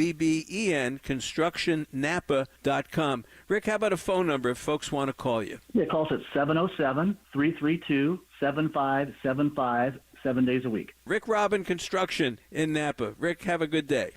RICKBBEN, ConstructionNapa.com. Rick, how about a phone number if folks want to call you? Yeah, call us at 707-332-7575, 7 days a week. Rick Robin Construction in Napa. Rick, have a good day.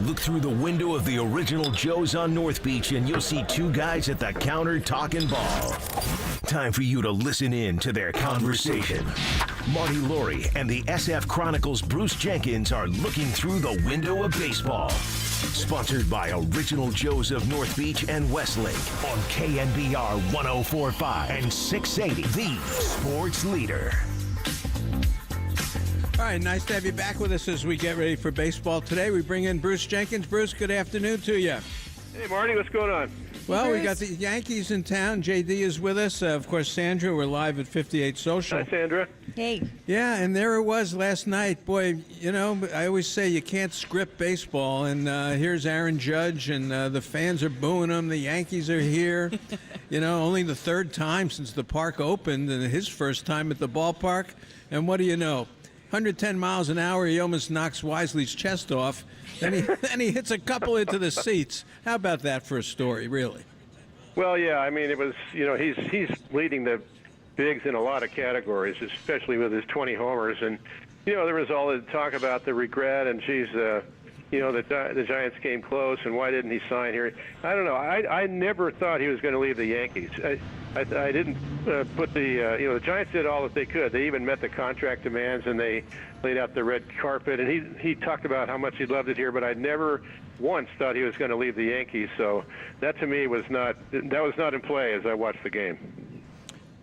Look through the window of the original Joe's on North Beach and you'll see two guys at the counter talking ball. Time for you to listen in to their conversation. Marty Laurie and the SF Chronicles' Bruce Jenkins are looking through the window of baseball. Sponsored by Original Joe's of North Beach and Westlake on KNBR 104.5 and 680, the sports leader. All right, nice to have you back with us as we get ready for baseball today. We bring in Bruce Jenkins. Bruce, good afternoon to you. Hey, Marty, what's going on? Well, we got the Yankees in town. JD is with us. Of course, Sandra, we're live at 58 Social. Hi, Sandra. Hey. Yeah, and there it was last night. Boy, you know, I always say you can't script baseball, and here's Aaron Judge, and the fans are booing him. The Yankees are here. You know, only the third time since the park opened, and his first time at the ballpark. And what do you know? 110 miles an hour, he almost knocks Wisely's chest off. Then he hits a couple into the seats. How about that for a story, really? Well, yeah, I mean, it was, you know, he's leading the bigs in a lot of categories, especially with his 20 homers. And, there was all the talk about the regret and geez, the Giants came close and why didn't he sign here? I don't know. I never thought he was going to leave the Yankees. I didn't put the Giants did all that they could. They even met the contract demands and they laid out the red carpet. And he talked about how much he loved it here, but I never once thought he was going to leave the Yankees. So that to me was not in play as I watched the game.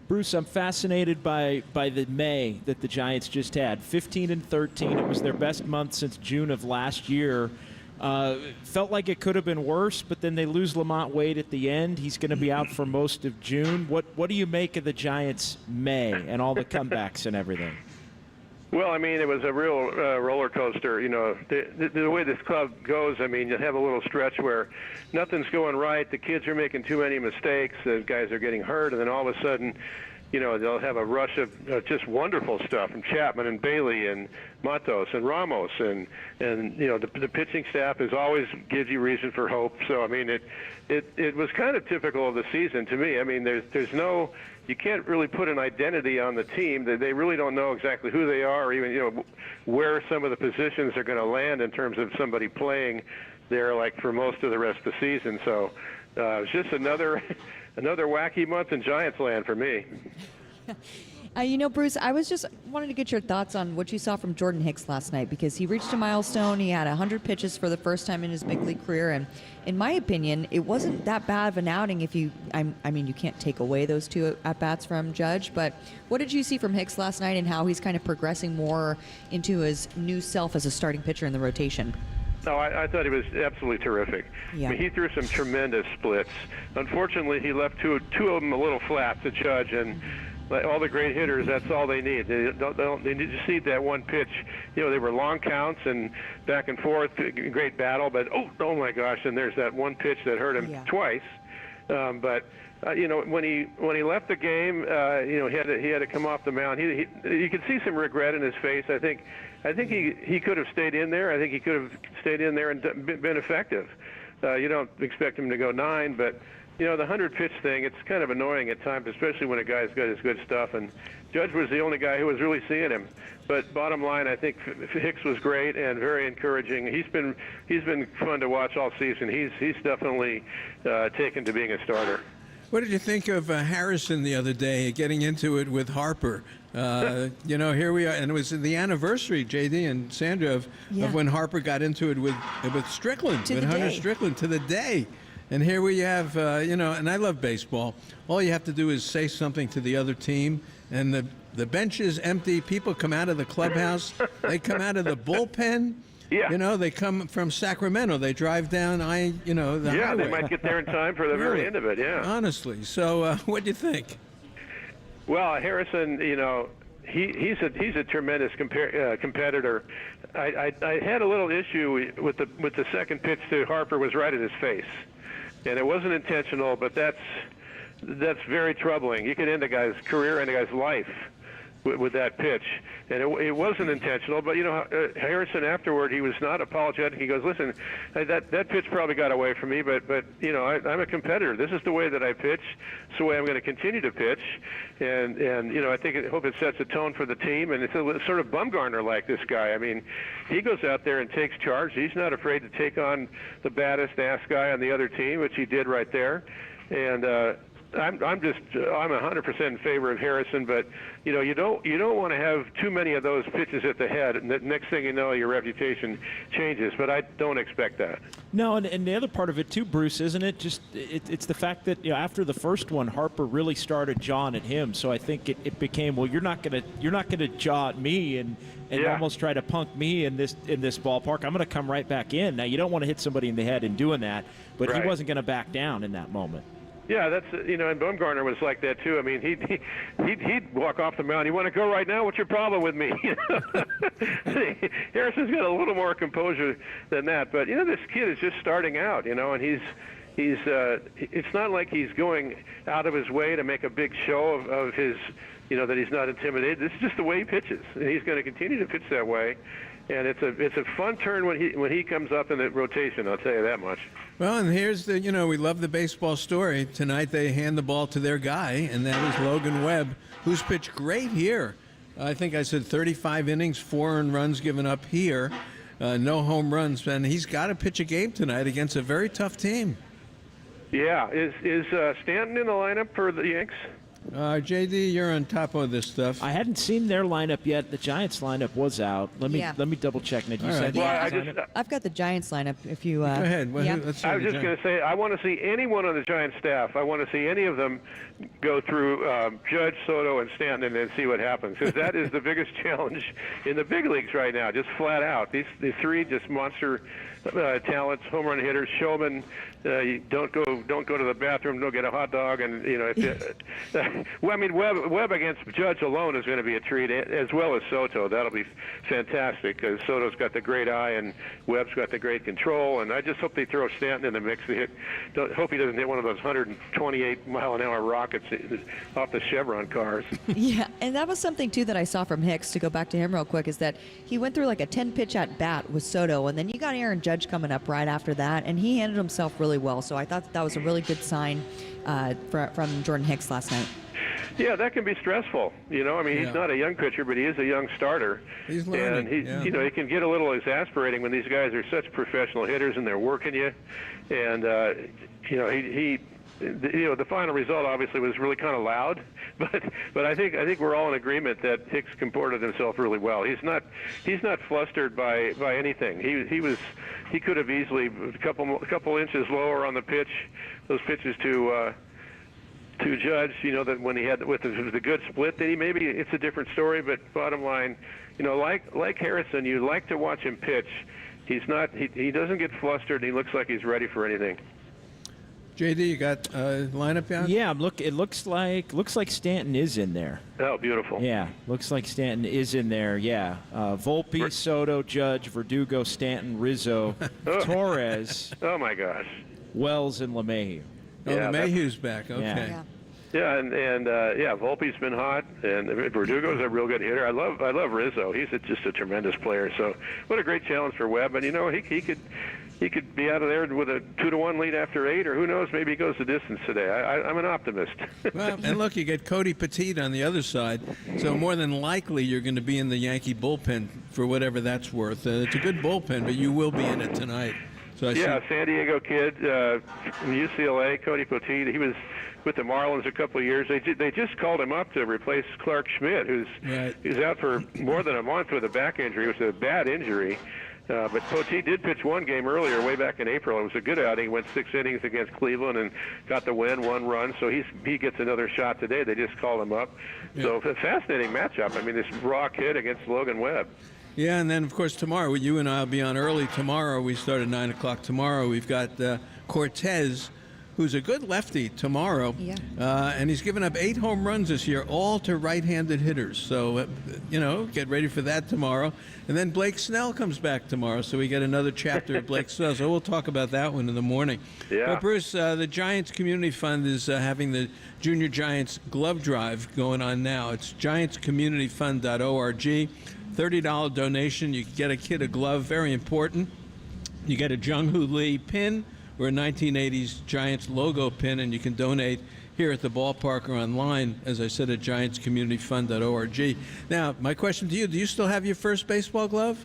Bruce, I'm fascinated by the May that the Giants just had. 15-13. It was their best month since June of last year. Felt like it could have been worse, but then they lose Lamont Wade at the end. He's going to be out for most of June. What do you make of the Giants' May and all the comebacks and everything? Well, I mean, it was a real roller coaster. The way this club goes, I mean, you have a little stretch where nothing's going right. The kids are making too many mistakes. The guys are getting hurt, and then all of a sudden, they'll have a rush of just wonderful stuff from Chapman and Bailey and Matos and Ramos, and the pitching staff always gives you reason for hope. So I mean, it was kind of typical of the season to me. I mean, there's no. You can't really put an identity on the team. They really don't know exactly who they are, or even where some of the positions are going to land in terms of somebody playing there, like for most of the rest of the season. So it's just another wacky month in Giants land for me. Bruce, I was just wanted to get your thoughts on what you saw from Jordan Hicks last night, because he reached a milestone. He had 100 pitches for the first time in his big league career, and in my opinion, it wasn't that bad of an outing. You can't take away those two at-bats from Judge, but what did you see from Hicks last night and how he's kind of progressing more into his new self as a starting pitcher in the rotation? No, I thought he was absolutely terrific. Yeah. I mean, he threw some tremendous splits. Unfortunately, he left two of them a little flat to Judge, and all the great hitters, that's all they need. They just need that one pitch. They were long counts and back and forth, great battle, but oh my gosh, and there's that one pitch that hurt him twice. But when he left the game, he had to come off the mound. You could see some regret in his face. I think he could have stayed in there. I think he could have stayed in there and been effective. You don't expect him to go 9, but the 100-pitch thing, it's kind of annoying at times, especially when a guy's got his good stuff. And Judge was the only guy who was really seeing him. But bottom line, I think Hicks was great and very encouraging. He's been fun to watch all season. He's definitely taken to being a starter. What did you think of Harrison the other day getting into it with Harper? Here we are, and it was the anniversary, JD and Sandra, of when Harper got into it with Strickland, with Hunter Strickland, to the day. And here we have, and I love baseball. All you have to do is say something to the other team, and the bench is empty. People come out of the clubhouse. They come out of the bullpen. Yeah. They come from Sacramento. They drive down the highway. They might get there in time for the very end of it, yeah. Honestly. So what do you think? Well, Harrison, he's a tremendous competitor. I had a little issue with the second pitch to Harper was right in his face. And it wasn't intentional, but that's very troubling. You could end a guy's career and a guy's life with that pitch. And it wasn't intentional, but Harrison afterward, he was not apologetic. He goes, "Listen, that pitch probably got away from me, but I'm a competitor. This is the way that I pitch. It's the way I'm going to continue to pitch." And I hope it sets a tone for the team. And it's sort of Bumgarner-like, this guy. I mean, he goes out there and takes charge. He's not afraid to take on the baddest ass guy on the other team, which he did right there. And I'm 100% in favor of Harrison, but you don't want to have too many of those pitches at the head, and the next thing you know, your reputation changes. But I don't expect that. No, and the other part of it too, Bruce, isn't it? Just it's the fact that after the first one, Harper really started jawing at him. So I think it became, well, you're not gonna jaw at me and almost try to punk me in this ballpark. I'm gonna come right back in. Now you don't want to hit somebody in the head in doing that, but right. He wasn't gonna back down in that moment. Yeah, that's and Bumgarner was like that too. I mean, he'd walk off the mound. You want to go right now? What's your problem with me? Harrison's got a little more composure than that. But this kid is just starting out. And he's it's not like he's going out of his way to make a big show of his that he's not intimidated. This is just the way he pitches, and he's going to continue to pitch that way. And it's a fun turn when he comes up in the rotation. I'll tell you that much. Well, and here's we love the baseball story. Tonight they hand the ball to their guy, and that is Logan Webb, who's pitched great here. I think I said 35 innings, 4 earned runs given up here, no home runs, and he's got to pitch a game tonight against a very tough team. Yeah, is Stanton in the lineup for the Yanks? JD, you're on top of this stuff. I hadn't seen their lineup yet. The Giants lineup was out. Let me double check. Ned, you All said right. I've got the Giants lineup. If you Go ahead. yeah. Let's see I was the just going to say, I want to see anyone on the Giants staff. I want to see any of them go through Judge, Soto, and Stanton and see what happens, because that is the biggest challenge in the big leagues right now, just flat out. These three just monster talents, home run hitters, showmen. You don't go to the bathroom, don't get a hot dog, and well, I mean, Webb against Judge alone is going to be a treat, as well as Soto. That'll be fantastic, because Soto's got the great eye and Webb's got the great control. And I just hope they throw Stanton in the mix. Hope he doesn't hit one of those 128-mile-an-hour rockets off the Chevron cars. Yeah, and that was something, too, that I saw from Hicks, to go back to him real quick, is that he went through like a 10-pitch at-bat with Soto, and then you got Aaron Judge coming up right after that, and he handled himself really well. So I thought that was a really good sign from Jordan Hicks last night. Yeah, that can be stressful. I mean, he's not a young pitcher, but he is a young starter. He's learning. And he can get a little exasperating when these guys are such professional hitters and they're working you. And the final result obviously was really kind of loud, but I think we're all in agreement that Hicks comported himself really well. He's not flustered by anything. He could have easily a couple inches lower on the pitch. Those pitches to Judge, that when he had with the good split, then maybe it's a different story. But bottom line, like Harrison, you like to watch him pitch. He doesn't get flustered. He looks like he's ready for anything. JD, you got lineup down? Yeah, it looks like Stanton is in there. Oh, beautiful. Yeah, looks like Stanton is in there. Yeah, Volpe, Soto, Judge, Verdugo, Stanton, Rizzo, Torres. Oh my gosh. Wells and LeMahieu. Oh, LeMahieu's back. Okay. Yeah. Yeah, and Volpe's been hot, and Verdugo's a real good hitter. I love Rizzo. He's just a tremendous player. So, what a great challenge for Webb. And he could be out of there with a 2-1 lead after 8, or who knows? Maybe he goes the distance today. I'm an optimist. Well, and look, you get Cody Petit on the other side, so more than likely you're going to be in the Yankee bullpen for whatever that's worth. It's a good bullpen, but you will be in it tonight. So San Diego kid from UCLA, Cody Petit. He was with the Marlins a couple of years. They just called him up to replace Clark Schmidt, who's out for more than a month with a back injury. It was a bad injury. But Petit did pitch one game earlier, way back in April. It was a good outing. He went 6 innings against Cleveland and got the win, 1 run. So he gets another shot today. They just called him up. Yeah. So a fascinating matchup. I mean, this raw kid against Logan Webb. Yeah, and then, of course, tomorrow, you and I will be on early tomorrow. We start at 9 o'clock tomorrow. We've got Cortez, who's a good lefty tomorrow. Yeah. And he's given up 8 home runs this year, all to right-handed hitters. So, get ready for that tomorrow. And then Blake Snell comes back tomorrow, so we get another chapter of Blake Snell. So we'll talk about that one in the morning. Yeah. But, Bruce, the Giants Community Fund is having the Junior Giants Glove Drive going on now. It's giantscommunityfund.org. $30 donation. You can get a kid a glove, very important. You get a Jung-Hoo Lee pin or a 1980s Giants logo pin, and you can donate here at the ballpark or online, as I said, at giantscommunityfund.org. Now, my question to you, do you still have your first baseball glove?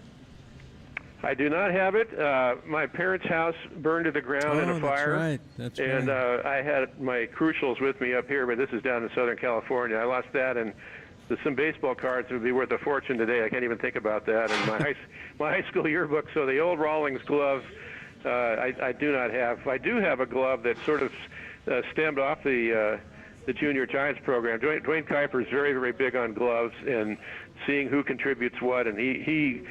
I do not have it. My parents' house burned to the ground in a fire. That's right. And I had my crucials with me up here, but this is down in Southern California. I lost that, and some baseball cards would be worth a fortune today. I can't even think about that. And my high school yearbook, so the old Rawlings glove, I do not have. I do have a glove that sort of stemmed off the Junior Giants program. Dwayne Kuiper is very, very big on gloves and seeing who contributes what, and he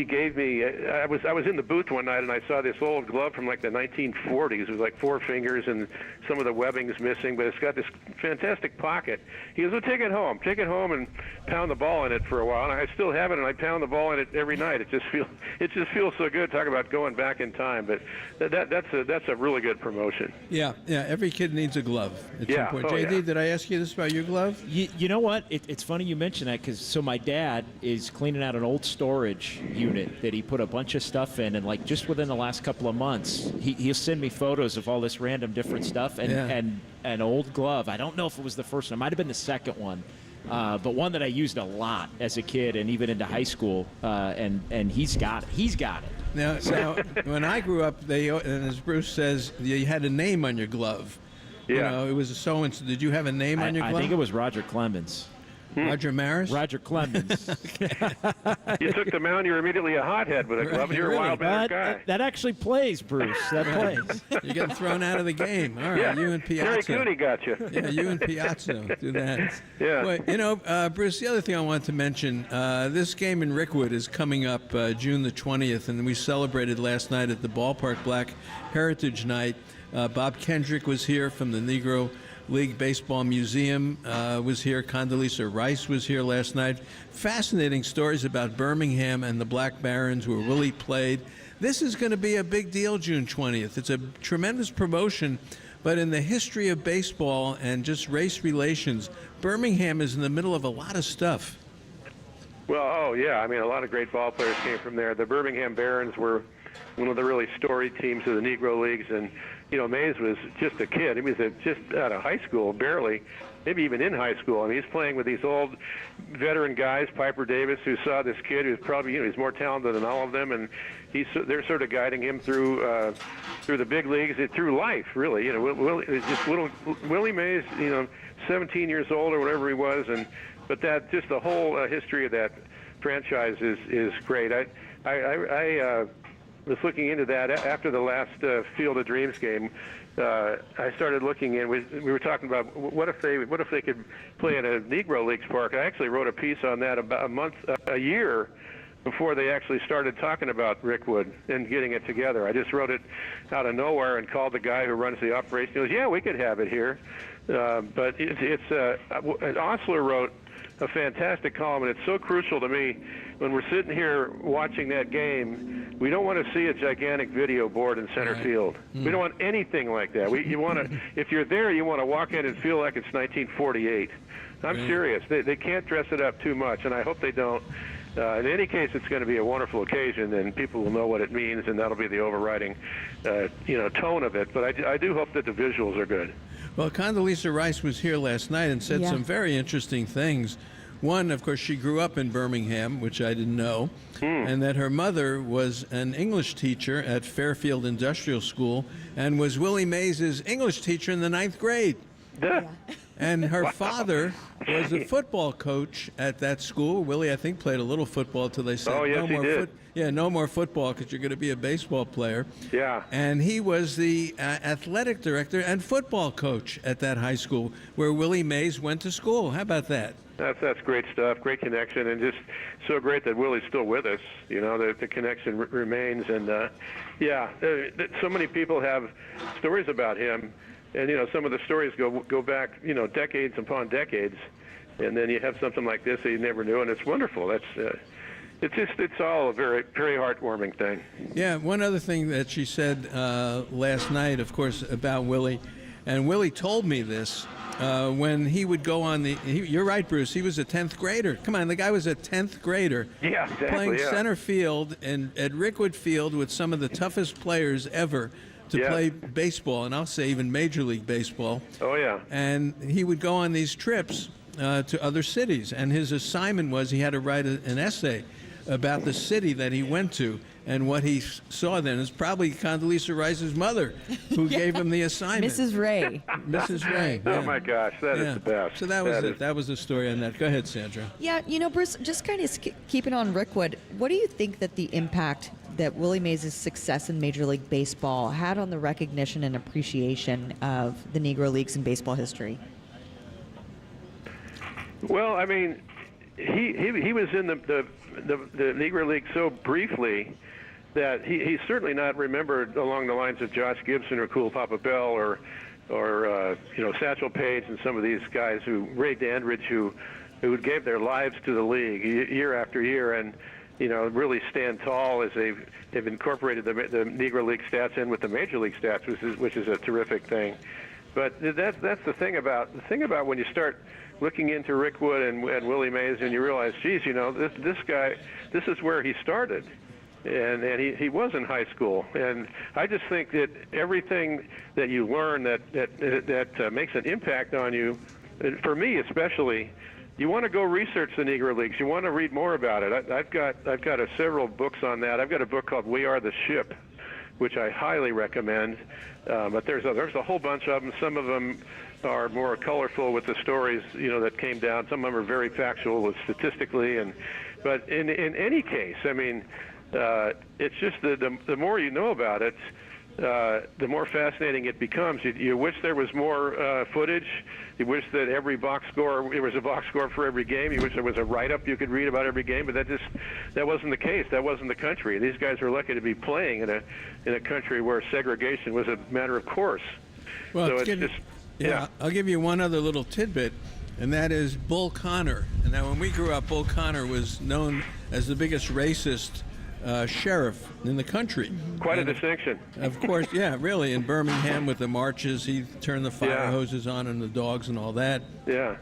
gave me. I was in the booth one night and I saw this old glove from like the 1940s. It was like 4 fingers and some of the webbing's missing, but it's got this fantastic pocket. He goes, "Well, take it home and pound the ball in it for a while." And I still have it, and I pound the ball in it every night. It just feels so good. Talk about going back in time, but that's a really good promotion. Yeah. Every kid needs a glove. It's important. Oh, JD, did I ask you this about your glove? You know what? It's funny you mention that, because my dad is cleaning out an old storage unit that he put a bunch of stuff in, and like just within the last couple of months, he'll send me photos of all this random different stuff and an old glove. I don't know if it was the first one. It might have been the second one but one that I used a lot as a kid and even into high school. And he's got it. He's got it. Now, when I grew up, and as Bruce says, you had a name on your glove. Yeah. You know, it was so-and-so. Did you have a name on your glove? I think it was Roger Clemens. Roger Maris? Roger Clemens. You took the mound, you were immediately a hothead with a glove. You're a wild man guy. That actually plays, Bruce. That plays. You're getting thrown out of the game. All right, Yeah. you and Piazza. Terry Cooney got you. Yeah, you and Piazza do that. Yeah. Well, you know, Bruce, the other thing I wanted to mention, this game in Rickwood is coming up June the 20th, and we celebrated last night at the ballpark Black Heritage Night. Bob Kendrick was here from the Negro League Baseball Museum, was here. Condoleezza Rice was here last night. Fascinating stories about Birmingham and the Black Barons where Willie played. This is going to be a big deal June 20th. It's a tremendous promotion, but in the history of baseball and just race relations, Birmingham is in the middle of a lot of stuff. Well, oh, yeah. I mean, a lot of great ball players came from there. The Birmingham Barons were one of the really storied teams of the Negro Leagues, and you know, Mays was just a kid. He was just out of high school, barely, maybe even in high school. I mean, he's playing with these old veteran guys, Piper Davis, who saw this kid who's probably, you know, he's more talented than all of them, and they're sort of guiding him through the big leagues, through life, really. You know, Willie Mays, you know, 17 years old or whatever he was, but that just the whole history of that franchise is great. I was looking into that after the last Field of Dreams game. I started looking in. We were talking about what if they could play in a Negro Leagues park. I actually wrote a piece on that about a year before they actually started talking about Rickwood and getting it together. I just wrote it out of nowhere and called the guy who runs the operation. He goes, "Yeah, we could have it here," but Osler wrote a fantastic column, and it's so crucial to me when we're sitting here watching that game. We don't want to see a gigantic video board in center field. We don't want anything like that. You want to, if you're there, you want to walk in and feel like it's 1948. I'm serious. They can't dress it up too much, and I hope they don't. In any case, it's going to be a wonderful occasion, and people will know what it means, and that'll be the overriding, tone of it. But I do hope that the visuals are good. Well, Condoleezza Rice was here last night and said some very interesting things. One, of course, she grew up in Birmingham, which I didn't know, and that her mother was an English teacher at Fairfield Industrial School and was Willie Mays' English teacher in the 9th grade. And her father was a football coach at that school. Willie, I think, played a little football till they said, no more football because you're going to be a baseball player. Yeah. And he was the athletic director and football coach at that high school where Willie Mays went to school. How about that? That's great stuff, great connection, and just so great that Willie's still with us. You know, the connection remains, and so many people have stories about him, and you know, some of the stories go back, you know, decades upon decades, and then you have something like this that you never knew, and it's wonderful. It's all a very, very heartwarming thing. Yeah, one other thing that she said last night, of course, about Willie, and Willie told me this. When he would go on you're right, Bruce, he was a 10th grader. Come on, the guy was a 10th grader. Yeah, exactly. Playing center field at Rickwood Field with some of the toughest players ever to play baseball, and I'll say even Major League Baseball. Oh, yeah. And he would go on these trips to other cities, and his assignment was he had to write an essay about the city that he went to. And what he saw then is probably Condoleezza Rice's mother who gave him the assignment. Mrs. Ray. Mrs. Ray. Oh, my gosh, that is the best. So that was it. That was the story on that. Go ahead, Sandra. Yeah, you know, Bruce, just kind of keeping on Rickwood, what do you think that the impact that Willie Mays' success in Major League Baseball had on the recognition and appreciation of the Negro Leagues in baseball history? Well, I mean, he was in the Negro League so briefly that he's certainly not remembered along the lines of Josh Gibson or Cool Papa Bell or Satchel Paige and some of these guys Ray Dandridge who gave their lives to the league year after year and really stand tall as they've incorporated the Negro League stats in with the Major League stats, which is a terrific thing. But that's the thing about when you start looking into Rickwood and Willie Mays and you realize, geez, this guy, this is where he started. And he was in high school, and I just think that everything that you learn that makes an impact on you, for me especially, you want to go research the Negro Leagues. You want to read more about it. I've got several books on that. I've got a book called We Are the Ship, which I highly recommend. But there's a whole bunch of them. Some of them are more colorful with the stories, that came down. Some of them are very factual with statistically. But in any case, I mean, it's just the more you know about it, the more fascinating it becomes. You wish there was more footage. You wish that there was a box score for every game. You wish there was a write-up you could read about every game, but that wasn't the case. That wasn't the country. These guys were lucky to be playing in a country where segregation was a matter of course. Well, So I'll give you one other little tidbit, and that is Bull Connor. And now, when we grew up, Bull Connor was known as the biggest racist sheriff in the country. Quite a distinction. Of course, yeah, really. In Birmingham with the marches, he turned the fire Yeah. hoses on and the dogs and all that. Yeah.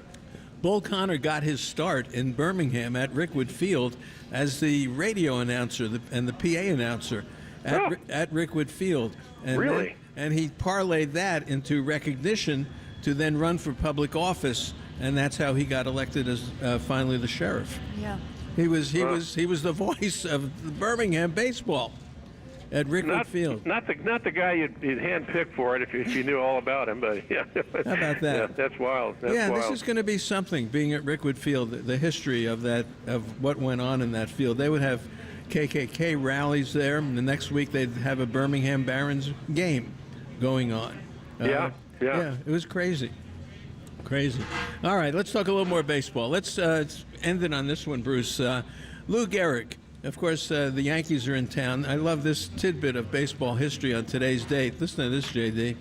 Bull Connor got his start in Birmingham at Rickwood Field as the radio announcer and the PA announcer at Rickwood Field. And Really? And he parlayed that into recognition to then run for public office, and that's how he got elected as finally the sheriff. Yeah. He was the voice of Birmingham baseball at Rickwood Field. Not the guy you'd handpick for it if you knew all about him, but yeah. How about that? Yeah, that's wild. That's wild. This is going to be something. Being at Rickwood Field, the history of what went on in that field. They would have KKK rallies there, and the next week they'd have a Birmingham Barons game going on. Yeah. It was crazy. All right, let's talk a little more baseball. Let's end it on this one, Bruce. Lou Gehrig. Of course, the Yankees are in town. I love this tidbit of baseball history on today's date. Listen to this, JD.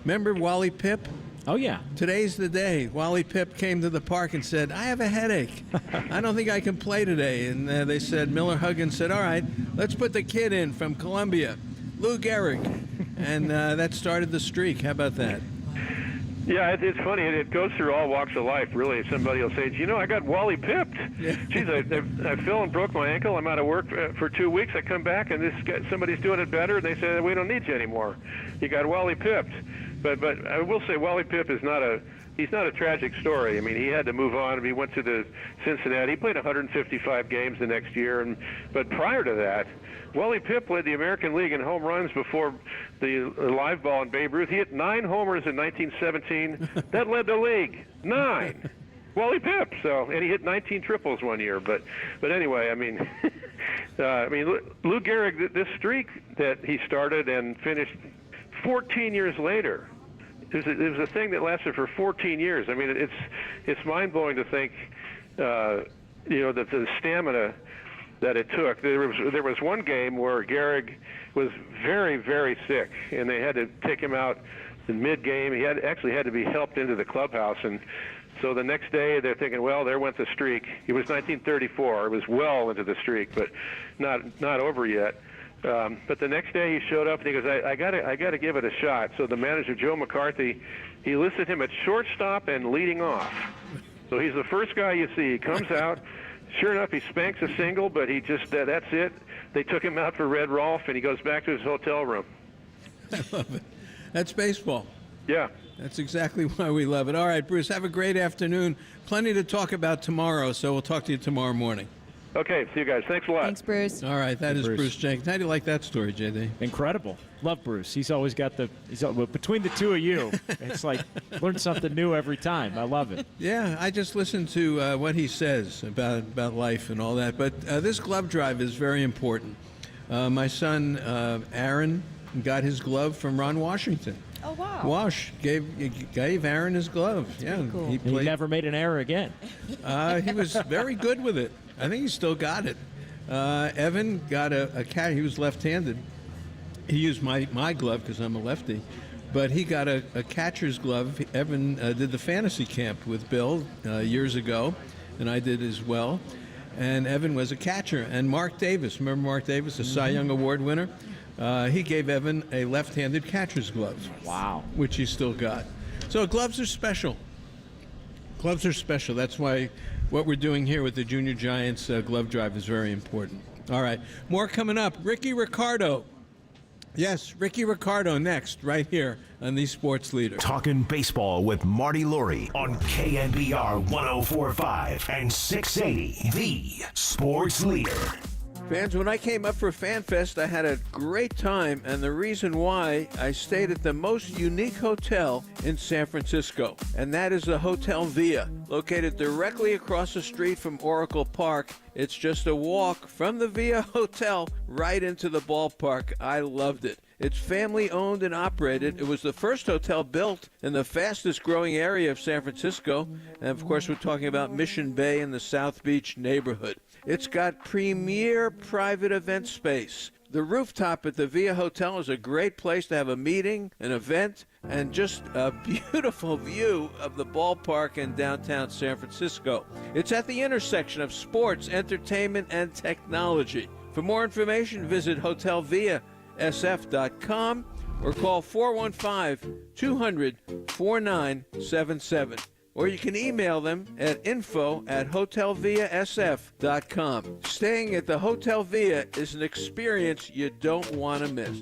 Remember Wally Pipp? Oh, yeah. Today's the day. Wally Pipp came to the park and said, I have a headache. I don't think I can play today. And they said, Miller Huggins said, all right, let's put the kid in from Columbia, Lou Gehrig. And that started the streak. How about that? Yeah, it's funny. It goes through all walks of life, really. Somebody will say, I got Wally pipped. Yeah. Geez, I fell and broke my ankle. I'm out of work for 2 weeks. I come back, and somebody's doing it better, and they say, we don't need you anymore. You got Wally pipped. But I will say Wally Pipp is not a tragic story. I mean, he had to move on. He went to the Cincinnati. He played 155 games the next year. But prior to that, Wally Pipp led the American League in home runs before the live ball and Babe Ruth. He hit 9 homers in 1917. That led the league. 9. Wally Pipp. And he hit 19 triples one year. But anyway, I mean, Lou Gehrig, this streak that he started and finished 14 years later. It was a thing that lasted for 14 years. I mean, it's mind-blowing to think, that the stamina that it took. There was one game where Gehrig was very, very sick, and they had to take him out in mid-game. He actually had to be helped into the clubhouse, and so the next day they're thinking, well, there went the streak. It was 1934. It was well into the streak, but not over yet. But the next day he showed up and he goes, I got to give it a shot. So the manager, Joe McCarthy, he listed him at shortstop and leading off. So he's the first guy you see. He comes out. Sure enough, he spanks a single, but he just that's it. They took him out for Red Rolf, and he goes back to his hotel room. I love it. That's baseball. Yeah. That's exactly why we love it. All right, Bruce, have a great afternoon. Plenty to talk about tomorrow, so we'll talk to you tomorrow morning. Okay, see you guys. Thanks a lot. Thanks, Bruce. All right, that is Bruce Jenkins. How do you like that story, JD? Incredible. Love Bruce. He's always got between the two of you, it's like learn something new every time. I love it. Yeah, I just listened to what he says about life and all that. But this glove drive is very important. My son, Aaron, got his glove from Ron Washington. Oh, wow. Wash gave Aaron his glove. Yeah, cool. he He never made an error again. He was very good with it. I think he still got it. Evan got a cat. He was left-handed. He used my glove because I'm a lefty, but he got a catcher's glove. Evan did the fantasy camp with Bill years ago, and I did as well. And Evan was a catcher. And Mark Davis, remember Mark Davis, the Cy Young Award winner? He gave Evan a left-handed catcher's glove. Wow. Which he still got. So gloves are special. Gloves are special. That's why what we're doing here with the Junior Giants glove drive is very important. All right, more coming up. Ricky Ricardo Yes, Ricky Ricardo next, right here on the Sports Leader. Talking baseball with Marty Laurie on KNBR 104.5 and 680, the Sports Leader. Fans, when I came up for FanFest, I had a great time, and the reason why, I stayed at the most unique hotel in San Francisco, and that is the Hotel Via, located directly across the street from Oracle Park. It's just a walk from the Via Hotel right into the ballpark. I loved it. It's family owned and operated. It was the first hotel built in the fastest growing area of San Francisco. And of course, we're talking about Mission Bay in the South Beach neighborhood. It's got premier private event space. The rooftop at the Via Hotel is a great place to have a meeting, an event, and just a beautiful view of the ballpark in downtown San Francisco. It's at the intersection of sports, entertainment, and technology. For more information, visit hotelviasf.com or call 415-200-4977. Or you can email them at info@hotelviasf.com. Staying at the Hotel Via is an experience you don't want to miss.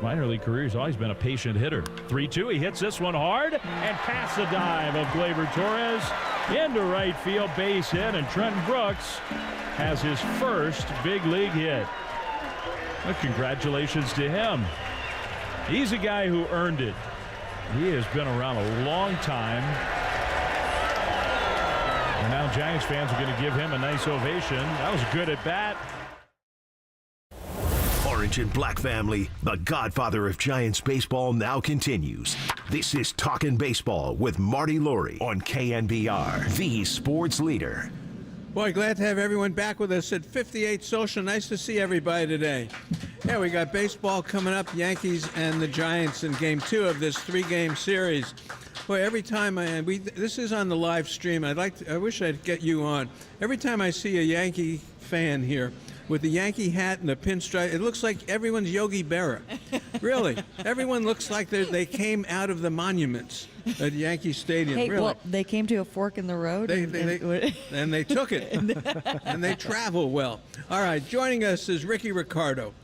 Minor league career, he's always been a patient hitter. 3-2, he hits this one hard and past the dive of Gleyber Torres into right field, base hit, and Trenton Brooks has his first big league hit. Well, congratulations to him. He's a guy who earned it. He has been around a long time. And now Giants fans are going to give him a nice ovation. That was a good at bat. Orange and Black family, the godfather of Giants baseball now continues. This is Talkin' Baseball with Marty Laurie on KNBR, the Sports Leader. Boy, glad to have everyone back with us at 58 Social. Nice to see everybody today. Yeah, we got baseball coming up, Yankees and the Giants in Game 2 of this 3-game series. Boy, every time this is on the live stream. I wish I'd get you on. Every time I see a Yankee fan here with the Yankee hat and the pinstripe, it looks like everyone's Yogi Berra. Really, everyone looks like they came out of the monuments at Yankee Stadium. Hey, really. well, they came to a fork in the road. And they took it, and they travel well. All right, joining us is Ricky Ricardo,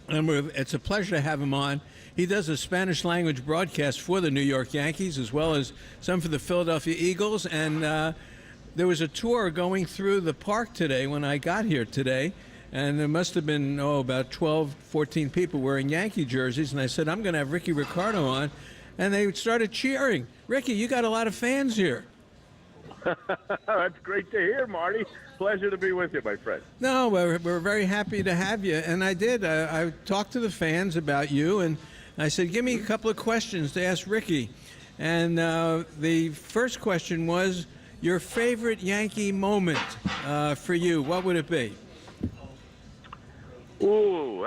and it's a pleasure to have him on. He does a Spanish language broadcast for the New York Yankees as well as some for the Philadelphia Eagles. And there was a tour going through the park today when I got here today. And there must have been, about 12, 14 people wearing Yankee jerseys. And I said, I'm going to have Ricky Ricardo on. And they started cheering. Ricky, you got a lot of fans here. That's great to hear, Marty. Pleasure to be with you, my friend. No, we're very happy to have you. And I did. I talked to the fans about you, and I said, give me a couple of questions to ask Ricky. And the first question was, your favorite Yankee moment for you, what would it be? Ooh,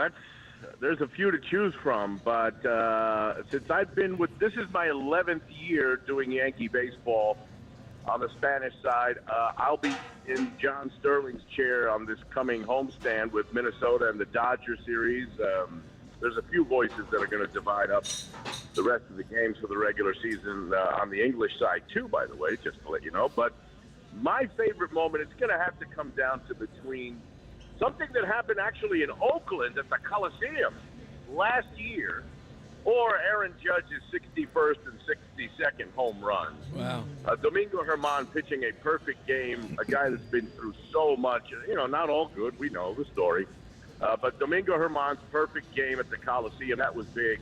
there's a few to choose from, but since this is my 11th year doing Yankee baseball on the Spanish side, I'll be in John Sterling's chair on this coming homestand with Minnesota and the Dodger series. There's a few voices that are going to divide up the rest of the games for the regular season on the English side, too, by the way, just to let you know. But my favorite moment, it's going to have to come down to between something that happened actually in Oakland at the Coliseum last year, or Aaron Judge's 61st and 62nd home runs. Wow. Domingo Germán pitching a perfect game, a guy that's been through so much, not all good, we know the story. But Domingo Germán's perfect game at the Coliseum, that was big.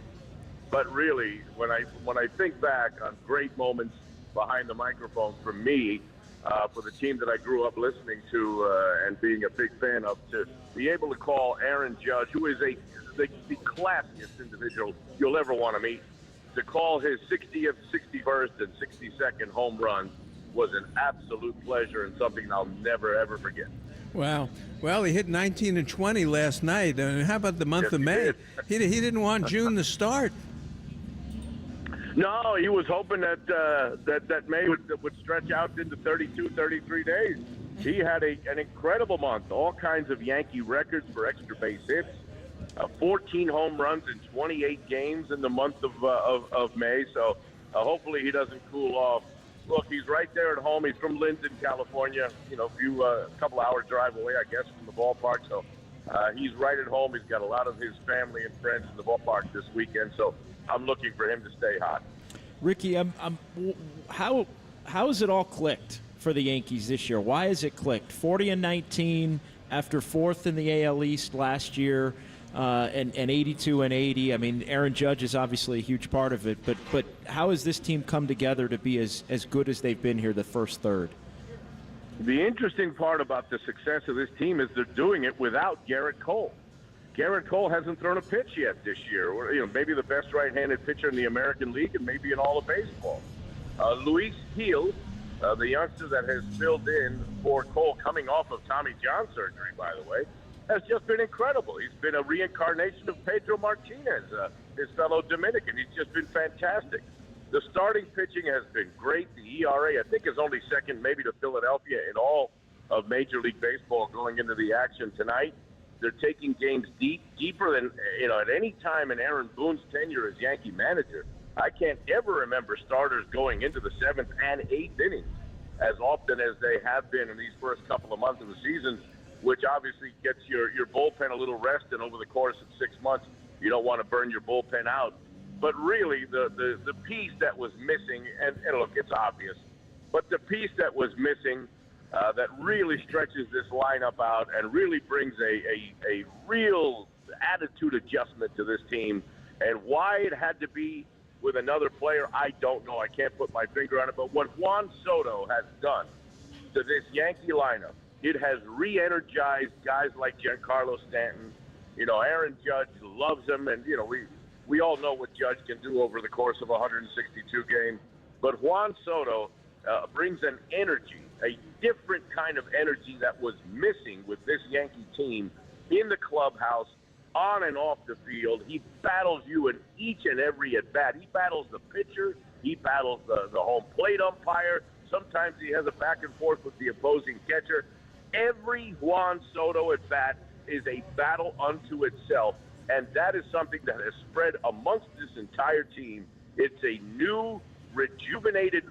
But really, when I think back on great moments behind the microphone for me, for the team that I grew up listening to and being a big fan of, to be able to call Aaron Judge, who is the classiest individual you'll ever want to meet, to call his 60th, 61st, and 62nd home runs was an absolute pleasure and something I'll never, ever forget. Wow. Well, he hit 19 and 20 last night. How about the month Yes, of he May? did. He didn't want June to start. No, he was hoping that May would stretch out into 32, 33 days. He had an incredible month, all kinds of Yankee records for extra base hits, 14 home runs in 28 games in the month of May. So hopefully he doesn't cool off. Look, he's right there at home. He's from Linden, California, a couple hour drive away, I guess, from the ballpark. So he's right at home. He's got a lot of his family and friends in the ballpark this weekend. So I'm looking for him to stay hot. Ricky, how has it all clicked for the Yankees this year? Why has it clicked? 40-19 after fourth in the AL East last year, and 82-80. I mean, Aaron Judge is obviously a huge part of it, but how has this team come together to be as good as they've been here the first third? The interesting part about the success of this team is they're doing it without Garrett Cole. Garrett Cole hasn't thrown a pitch yet this year. Maybe the best right-handed pitcher in the American League and maybe in all of baseball. Luis Gil, the youngster that has filled in for Cole coming off of Tommy John surgery, by the way, has just been incredible. He's been a reincarnation of Pedro Martinez, his fellow Dominican. He's just been fantastic. The starting pitching has been great. The ERA, I think, is only second maybe to Philadelphia in all of Major League Baseball going into the action tonight. They're taking games deeper than, at any time in Aaron Boone's tenure as Yankee manager. I can't ever remember starters going into the 7th and 8th innings as often as they have been in these first couple of months of the season, which obviously gets your bullpen a little rest, and over the course of 6 months, you don't want to burn your bullpen out. But really, the piece that was missing, and look, it's obvious, but the piece that was missing that really stretches this lineup out and really brings a real attitude adjustment to this team, and why it had to be with another player, I don't know. I can't put my finger on it, but what Juan Soto has done to this Yankee lineup, it has re-energized guys like Giancarlo Stanton. Aaron Judge loves him, and, we all know what Judge can do over the course of 162 games. But Juan Soto brings an energy, a different kind of energy that was missing with this Yankee team in the clubhouse, on and off the field. He battles you in each and every at-bat. He battles the pitcher. He battles the home plate umpire. Sometimes he has a back and forth with the opposing catcher. Every Juan Soto at bat is a battle unto itself, and that is something that has spread amongst this entire team. It's a new, rejuvenated,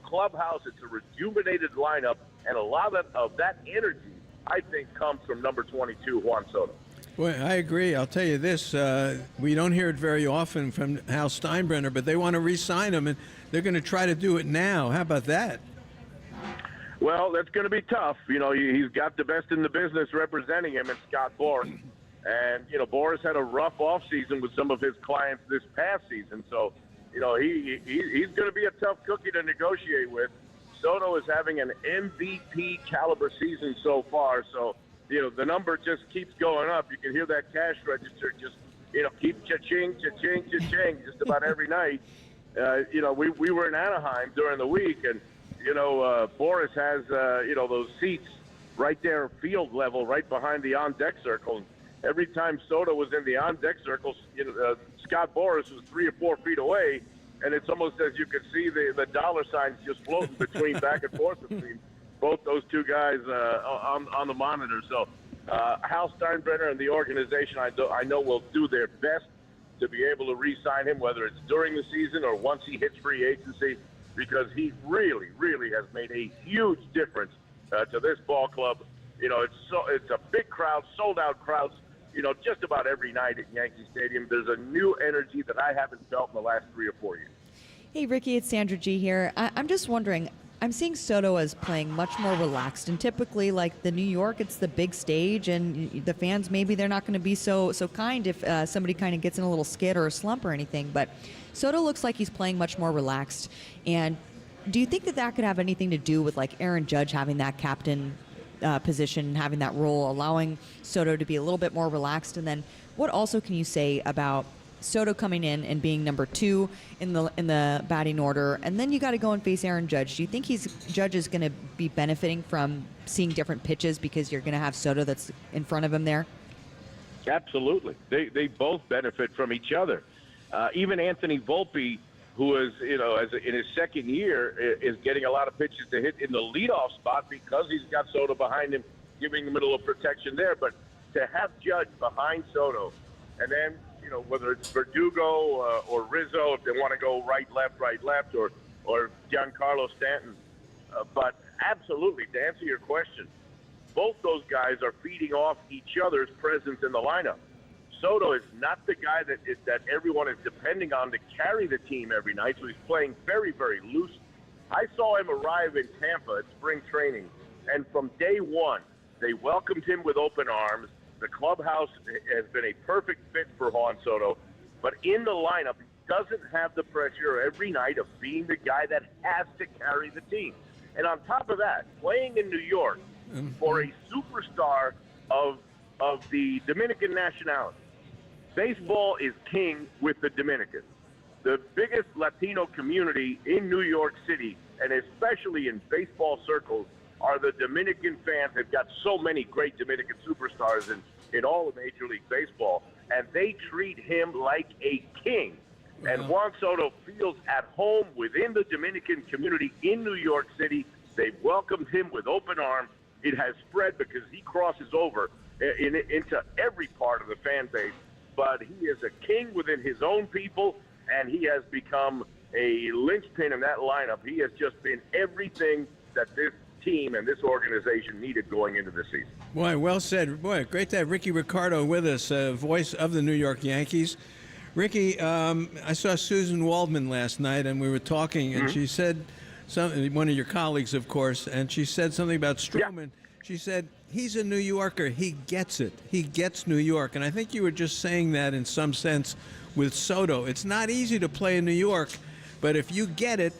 clubhouse. It's a rejuvenated lineup, and a lot of that energy, I think, comes from number 22, Juan Soto. Well, I agree. I'll tell you this. We don't hear it very often from Hal Steinbrenner, but they want to re-sign him, and they're going to try to do it now. How about that? Well, that's going to be tough. He's got the best in the business representing him in Scott Boras. And, Boras had a rough offseason with some of his clients this past season. So, he's going to be a tough cookie to negotiate with. Soto is having an MVP caliber season so far. So, the number just keeps going up. You can hear that cash register just, keep cha-ching, cha-ching, cha-ching just about every night. We were in Anaheim during the week, and, Boras has, those seats right there, field level, right behind the on-deck circle. Every time Soto was in the on-deck circle, Scott Boras was 3 or 4 feet away, and it's almost as you could see the dollar signs just floating between back and forth between both those two guys on the monitor. So Hal Steinbrenner and the organization, I know, will do their best to be able to re-sign him, whether it's during the season or once he hits free agency, because he really, really has made a huge difference to this ball club. It's a big crowd, sold-out crowds, just about every night at Yankee Stadium. There's a new energy that I haven't felt in the last 3 or 4 years. Hey, Ricky, it's Sandra G here. I'm just wondering, I'm seeing Soto as playing much more relaxed, and typically, like the New York, it's the big stage, and the fans, maybe they're not going to be so kind if somebody kind of gets in a little skid or a slump or anything, but Soto looks like he's playing much more relaxed. And do you think that could have anything to do with, like, Aaron Judge having that captain position, having that role, allowing Soto to be a little bit more relaxed? And then what also can you say about Soto coming in and being number 2 in the batting order, and then you got to go and face Aaron Judge? Do you think Judge is going to be benefiting from seeing different pitches because you're going to have Soto that's in front of him there? Absolutely. They both benefit from each other. Even Anthony Volpe, who is, in his second year, is getting a lot of pitches to hit in the leadoff spot because he's got Soto behind him, giving him a little protection there. But to have Judge behind Soto, and then, whether it's Verdugo or Rizzo, if they want to go right, left, or Giancarlo Stanton. But absolutely, to answer your question, both those guys are feeding off each other's presence in the lineup. Soto is not the guy that everyone is depending on to carry the team every night, so he's playing very, very loose. I saw him arrive in Tampa at spring training, and from day one, they welcomed him with open arms. The clubhouse has been a perfect fit for Juan Soto, but in the lineup, he doesn't have the pressure every night of being the guy that has to carry the team. And on top of that, playing in New York for a superstar of the Dominican nationality. Baseball is king with the Dominicans. The biggest Latino community in New York City, and especially in baseball circles, are the Dominican fans. They've got so many great Dominican superstars in all of Major League Baseball, and they treat him like a king. And Juan Soto feels at home within the Dominican community in New York City. They've welcomed him with open arms. It has spread because he crosses over into every part of the fan base. But he is a king within his own people, and he has become a linchpin in that lineup. He has just been everything that this team and this organization needed going into the season. Boy, well said. Boy, great to have Ricky Ricardo with us, voice of the New York Yankees. Ricky, I saw Susan Waldman last night, and we were talking, and she said, one of your colleagues, of course, and she said something about Stroman. Yeah. She said, he's a New Yorker. He gets it. He gets New York. And I think you were just saying that in some sense with Soto. It's not easy to play in New York, but if you get it,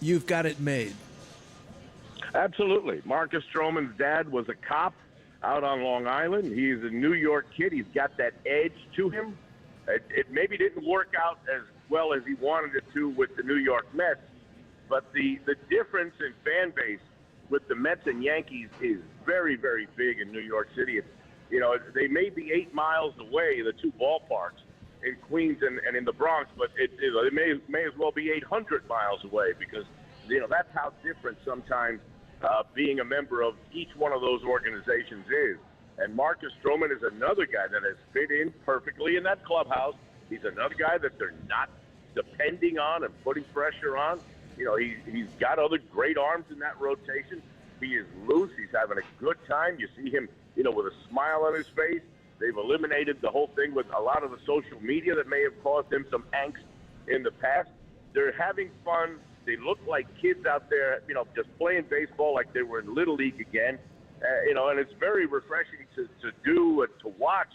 you've got it made. Absolutely. Marcus Stroman's dad was a cop out on Long Island. He's a New York kid. He's got that edge to him. It maybe didn't work out as well as he wanted it to with the New York Mets, but the difference in fan base with the Mets and Yankees is very, very big in New York City. They may be 8 miles away, the two ballparks, in Queens and in the Bronx, but it may as well be 800 miles away because, that's how different sometimes being a member of each one of those organizations is. And Marcus Stroman is another guy that has fit in perfectly in that clubhouse. He's another guy that they're not depending on and putting pressure on. He's got other great arms in that rotation. He is loose. He's having a good time. You see him, with a smile on his face. They've eliminated the whole thing with a lot of the social media that may have caused him some angst in the past. They're having fun. They look like kids out there, just playing baseball like they were in Little League again. And it's very refreshing to do and to watch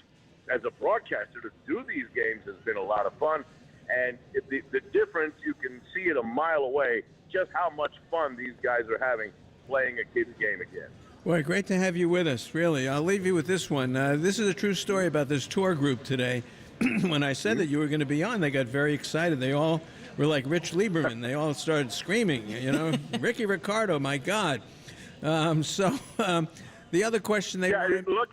as a broadcaster. To do these games has been a lot of fun. And the difference, you can see it a mile away, just how much fun these guys are having playing a kid's game again. Boy, great to have you with us, really. I'll leave you with this one. This is a true story about this tour group today. When I said that you were going to be on, they got very excited. They all were like Rich Lieberman. They all started screaming, Ricky Ricardo, my God. The other question look,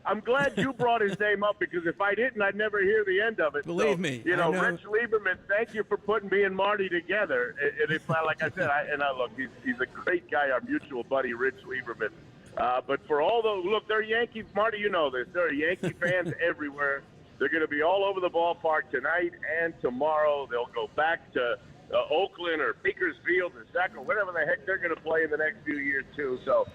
I'm glad you brought his name up because if I didn't, I'd never hear the end of it. Believe me, Rich Lieberman, thank you for putting me and Marty together. And it's like I said, look, he's a great guy, our mutual buddy, Rich Lieberman. But for all those, look, they're Yankees. Marty, you know this. There are Yankee fans everywhere. They're going to be all over the ballpark tonight and tomorrow. They'll go back to Oakland or Bakersfield or Sacramento, whatever the heck they're going to play in the next few years too. So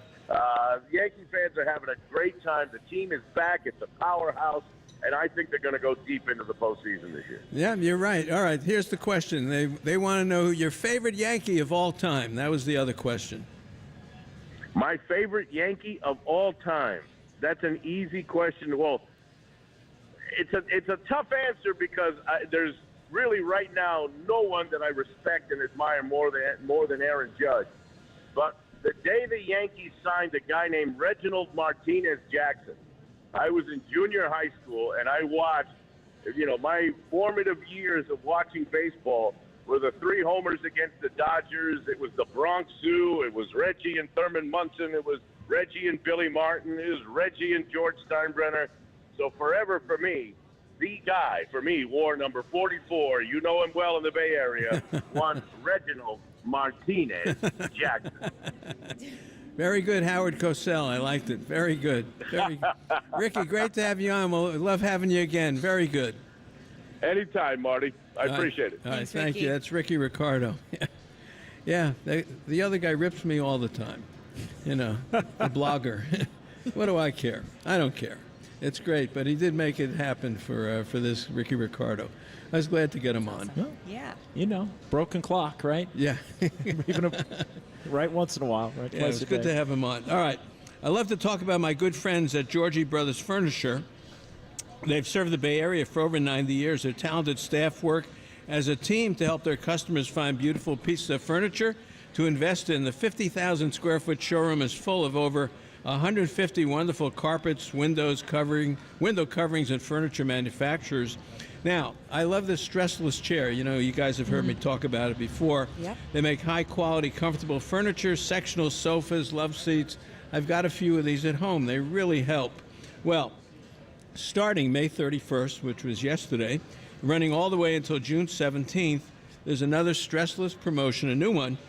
Yankee fans are having a great time. The team is back. It's a powerhouse, and I think they're going to go deep into the postseason this year. Yeah, you're right. All right, here's the question. They want to know your favorite Yankee of all time. That was the other question. My favorite Yankee of all time. That's an easy question. Well, it's a tough answer because there's really right now no one that I respect and admire more than Aaron Judge. But the day the Yankees signed a guy named Reginald Martinez Jackson, I was in junior high school, and I watched, my formative years of watching baseball were the 3 homers against the Dodgers. It was the Bronx Zoo. It was Reggie and Thurman Munson. It was Reggie and Billy Martin. It was Reggie and George Steinbrenner. So forever for me, the guy for me wore number 44. You know him well in the Bay Area. One Reginald Martinez Jackson. Very good, Howard Cosell. I liked it. Very good. Ricky, great to have you on. We'll love having you again. Very good. Anytime, Marty. I appreciate it. All right, Thanks, thank Ricky. you. That's Ricky Ricardo. Yeah, the other guy rips me all the time. The blogger. What do I care? I don't care. It's great, but he did make it happen for this Ricky Ricardo. I was glad to get him on. Yeah. Broken clock, right? Yeah. Even right once in a while, right? Yeah, it's good to have him on. All right. I love to talk about my good friends at Georgie Brothers Furniture. They've served the Bay Area for over 90 years. Their talented staff work as a team to help their customers find beautiful pieces of furniture to invest in. The 50,000 square foot showroom is full of over 150 wonderful carpets, window coverings, and furniture manufacturers. Now, I love this stressless chair. You guys have heard me talk about it before. Yep. They make high-quality, comfortable furniture, sectional sofas, love seats. I've got a few of these at home. They really help. Well, starting May 31st, which was yesterday, running all the way until June 17th, there's another stressless promotion, a new one,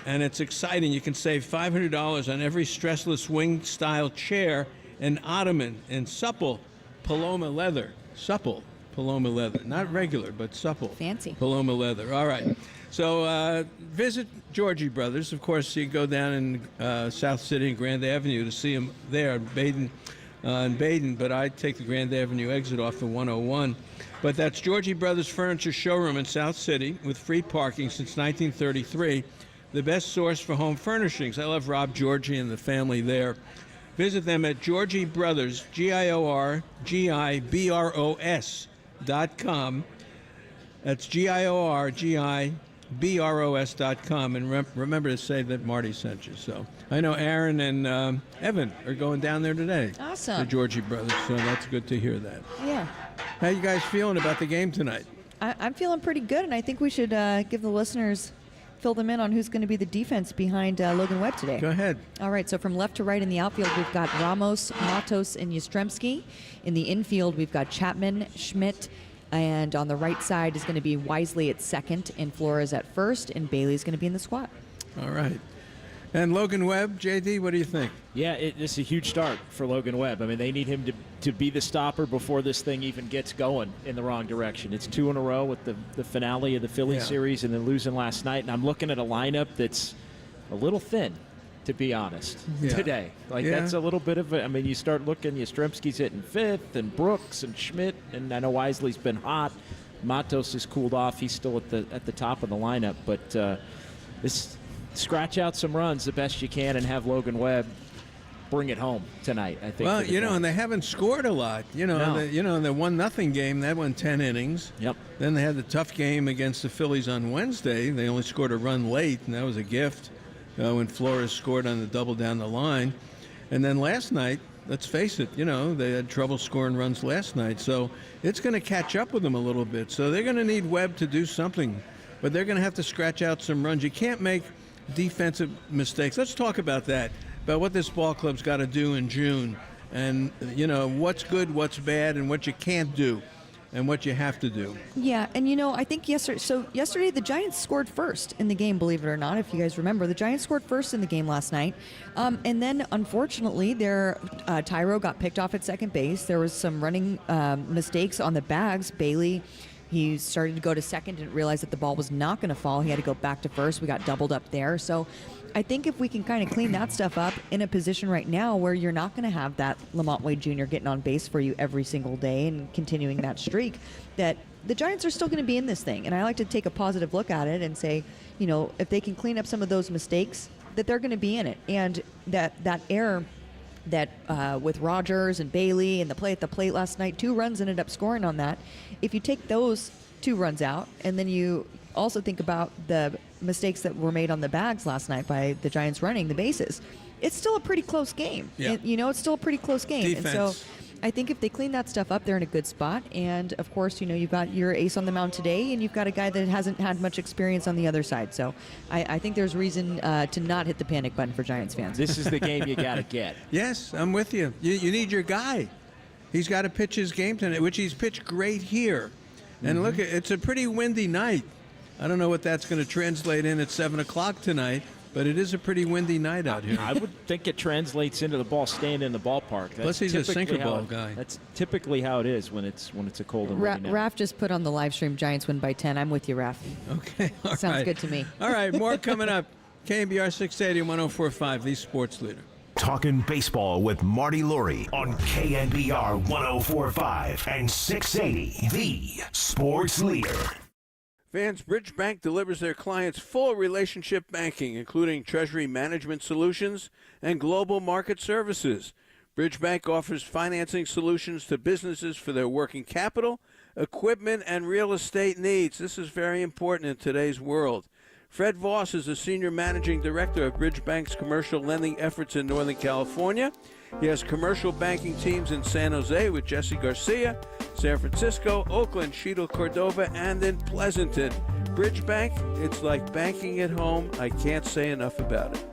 and it's exciting. You can save $500 on every stressless wing-style chair and ottoman in supple Paloma leather. Supple Paloma leather. Not regular, but supple. Fancy. Paloma leather. All right. So visit Georgie Brothers. Of course, you go down in South City and Grand Avenue to see them there in Baden, but I take the Grand Avenue exit off the 101. But that's Georgie Brothers Furniture Showroom in South City with free parking since 1933. The best source for home furnishings. I love Rob Georgie and the family there. Visit them at Georgie Brothers, GIORGIBROS.com. That's GIORGIBROS.com. And remember to say that Marty sent you. So I know Aaron and Evan are going down there today. Awesome. The Georgie Brothers. So that's good to hear that. Yeah. How you guys feeling about the game tonight? I'm feeling pretty good, and I think we should give the listeners, fill them in on who's going to be the defense behind Logan Webb today. Go ahead. All right, so from left to right in the outfield, we've got Ramos, Matos, and Yastrzemski. In the infield, we've got Chapman, Schmidt, And on the right side is going to be Wisely at second, and Flores at first, and Bailey's going to be in the squat. All right. And Logan Webb, JD, what do you think? Yeah, it's a huge start for Logan Webb. I mean, they need him to be the stopper before this thing even gets going in the wrong direction. It's 2 in a row with the finale of the Philly series and then losing last night. And I'm looking at a lineup that's a little thin, to be honest, today. That's a little bit of a – I mean, you start looking, Yastrzemski's hitting fifth, and Brooks and Schmidt, and I know Wisely's been hot. Matos has cooled off. He's still at the top of the lineup. But this – scratch out some runs the best you can and have Logan Webb bring it home tonight, I think. Well, and they haven't scored a lot. In the 1-0 game, that won 10 innings. Yep. Then they had the tough game against the Phillies on Wednesday. They only scored a run late, and that was a gift when Flores scored on the double down the line. And then last night, let's face it, they had trouble scoring runs last night. So it's going to catch up with them a little bit. So they're going to need Webb to do something. But they're going to have to scratch out some runs. You can't make defensive mistakes. Let's talk about that, about what this ball club's got to do in June, and what's good, what's bad, and what you can't do, and what you have to do. Yeah, and I think yesterday the Giants scored first in the game, believe it or not. If you guys remember, the Giants scored first in the game last night, and then unfortunately their Tyro got picked off at second base. There was some running mistakes on the bags. Bailey, he started to go to second, didn't realize that the ball was not going to fall. He had to go back to first. We got doubled up there. So I think if we can kind of clean that stuff up in a position right now where you're not going to have that Lamont Wade Jr. getting on base for you every single day and continuing that streak, that the Giants are still going to be in this thing. And I like to take a positive look at it and say, if they can clean up some of those mistakes, that they're going to be in it. And that error that with Rogers and Bailey and the play at the plate last night, 2 runs ended up scoring on that. If you take those 2 runs out, and then you also think about the mistakes that were made on the bags last night by the Giants running the bases, it's still a pretty close game. Yeah. It's still a pretty close game. Defense. And so I think if they clean that stuff up, they're in a good spot. And, of course, you've got your ace on the mound today, and you've got a guy that hasn't had much experience on the other side. So I think there's reason to not hit the panic button for Giants fans. This is the game you got to get. Yes, I'm with you. You need your guy. He's got to pitch his game tonight, which he's pitched great here. And look, it's a pretty windy night. I don't know what that's going to translate in at 7 o'clock tonight, but it is a pretty windy night out here. I would think it translates into the ball staying in the ballpark. Plus, he's a sinker ball guy. That's typically how it is when it's a cold and windy night. Raf just put on the live stream, Giants win by 10. I'm with you, Raf. Okay, all right. Sounds good to me. All right, more coming up. KNBR 680 1045, the sports leader. Talking baseball with Marty Lurie on KNBR 1045 and 680, the sports leader. Fans, Bridge Bank delivers their clients full relationship banking, including treasury management solutions and global market services. Bridge Bank offers financing solutions to businesses for their working capital, equipment, and real estate needs. This is very important in today's world. Fred Voss is the Senior Managing Director of Bridge Bank's commercial lending efforts in Northern California. He has commercial banking teams in San Jose with Jesse Garcia, San Francisco, Oakland, Cheadle, Cordova, and in Pleasanton. Bridge Bank, it's like banking at home. I can't say enough about it.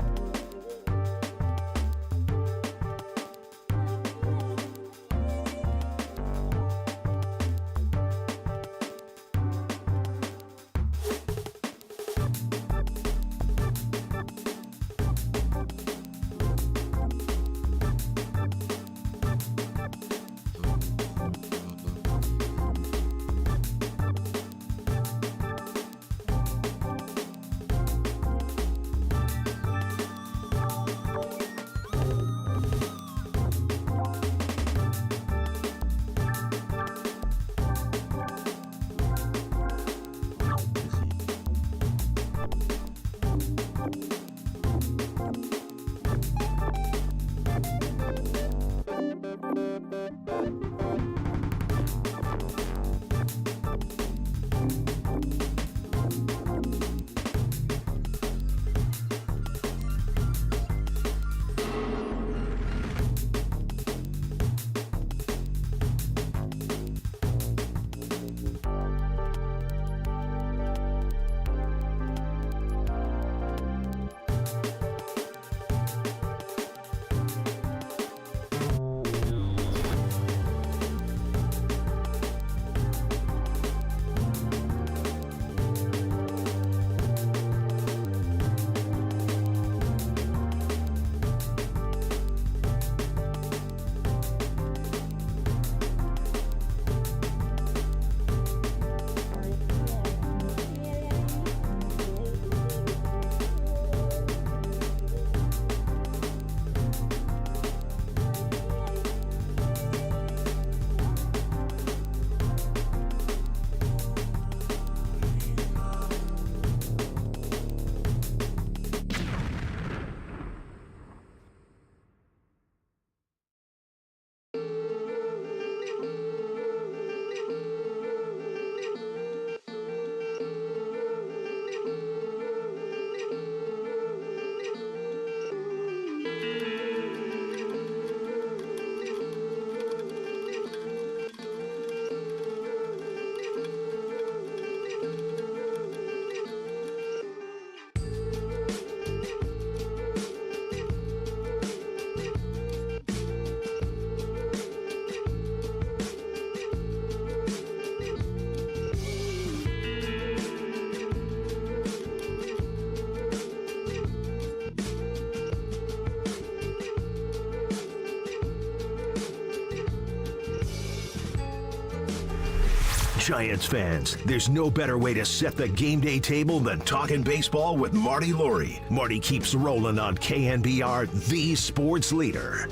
Giants fans, there's no better way to set the game day table than talking baseball with Marty Laurie. Marty keeps rolling on KNBR, the sports leader.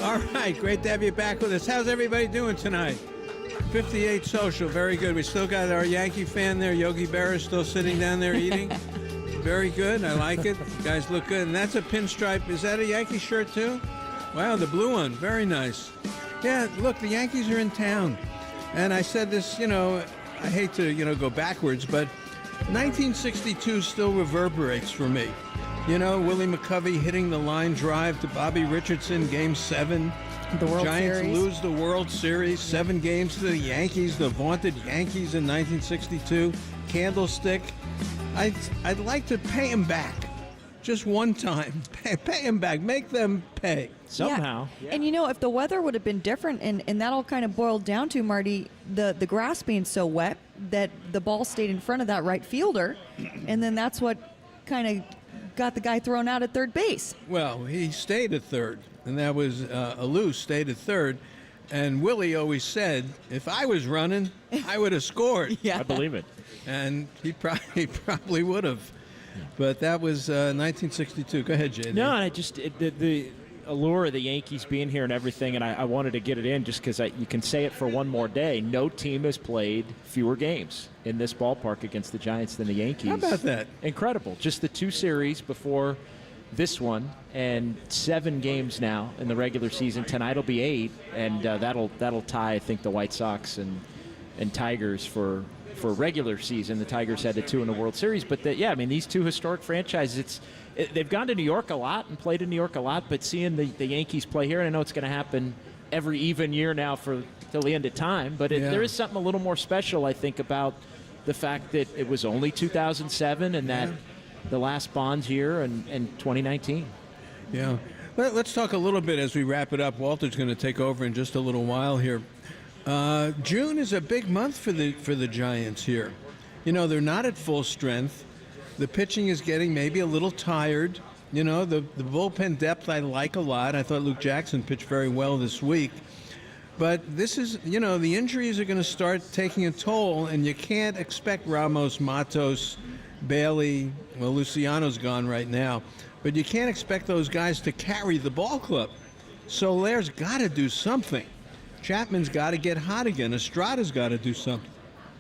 All right, great to have you back with us. How's everybody doing tonight? 58 social, very good. We still got our Yankee fan there, Yogi Berra, still sitting down there eating. Very good, I like it. You guys look good. And that's a pinstripe. Is that a Yankee shirt too? Wow, the blue one, very nice. Yeah, look, the Yankees are in town. And I said this, I hate to, go backwards, but 1962 still reverberates for me. Willie McCovey hitting the line drive to Bobby Richardson, Game 7. The World Giants Series. lose the World Series, 7 games to the Yankees, the vaunted Yankees in 1962. Candlestick. I'd like to pay them back. Just one time. Pay them back. Make them pay. Somehow. Yeah. And if the weather would have been different, and that all kind of boiled down to, Marty, the grass being so wet that the ball stayed in front of that right fielder, and then that's what kind of got the guy thrown out at third base. Well, he stayed at third, and that was Alou stayed at third. And Willie always said, if I was running, I would have scored. I believe it. And he probably would have. But that was 1962. Go ahead, JD. No, and I just the allure of the Yankees being here and everything, and I wanted to get it in just because you can say it for one more day. No team has played fewer games in this ballpark against the Giants than the Yankees. How about that? Incredible. Just the 2 series before this one, and 7 games now in the regular season. Tonight will be 8, and that'll tie, I think, the White Sox and Tigers for regular season. The Tigers had the 2 in the World Series, but these 2 historic franchises, they've gone to New York a lot and played in New York a lot, but seeing the Yankees play here, and I know it's going to happen every even year now till the end of time, but there is something a little more special, I think, about the fact that it was only 2007 and that the last Bonds year and 2019. Yeah. Let's talk a little bit as we wrap it up. Walter's going to take over in just a little while here. June is a big month for the Giants here. They're not at full strength. The pitching is getting maybe a little tired. The bullpen depth I like a lot. I thought Luke Jackson pitched very well this week. But this is, the injuries are going to start taking a toll, and you can't expect Ramos, Matos, Bailey, well, Luciano's gone right now, but you can't expect those guys to carry the ball club. Soler's got to do something. Chapman's got to get hot again. Estrada's got to do something.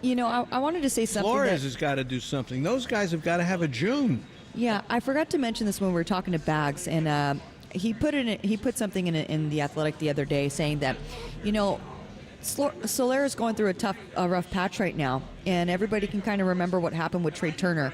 I wanted to say something. Flores has got to do something. Those guys have got to have a June. Yeah, I forgot to mention this when we were talking to Bags, and he put something in the Athletic the other day saying that, Soler is going through a rough patch right now, and everybody can kind of remember what happened with Trey Turner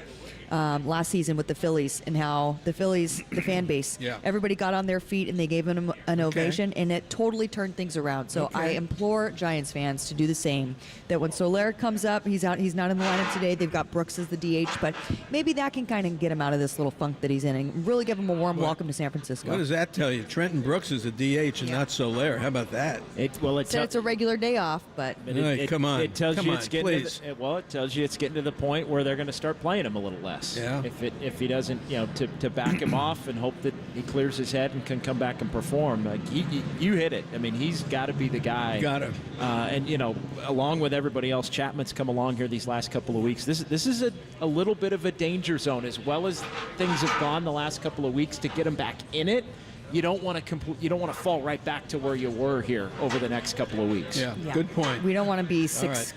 last season with the Phillies, and how the Phillies, the fan base, everybody got on their feet and they gave him an ovation, and it totally turned things around. So I implore Giants fans to do the same. That when Soler comes up, he's not in the lineup today. They've got Brooks as the DH, but maybe that can kind of get him out of this little funk that he's in and really give him a warm welcome to San Francisco. What does that tell you? Trenton Brooks is a DH and not Soler. How about that? Said it's a regular day off, but come on. It tells you it's getting it tells you it's getting to the point where they're going to start playing him a little less. Yeah. If he doesn't, to back him off and hope that he clears his head and can come back and perform. Like you hit it. I mean, he's got to be the guy. Got him. And along with everybody else, Chapman's come along here these last couple of weeks. This is a little bit of a danger zone, as well as things have gone the last couple of weeks to get him back in it. You don't want to fall right back to where you were here over the next couple of weeks. Yeah. Good point. We don't want to be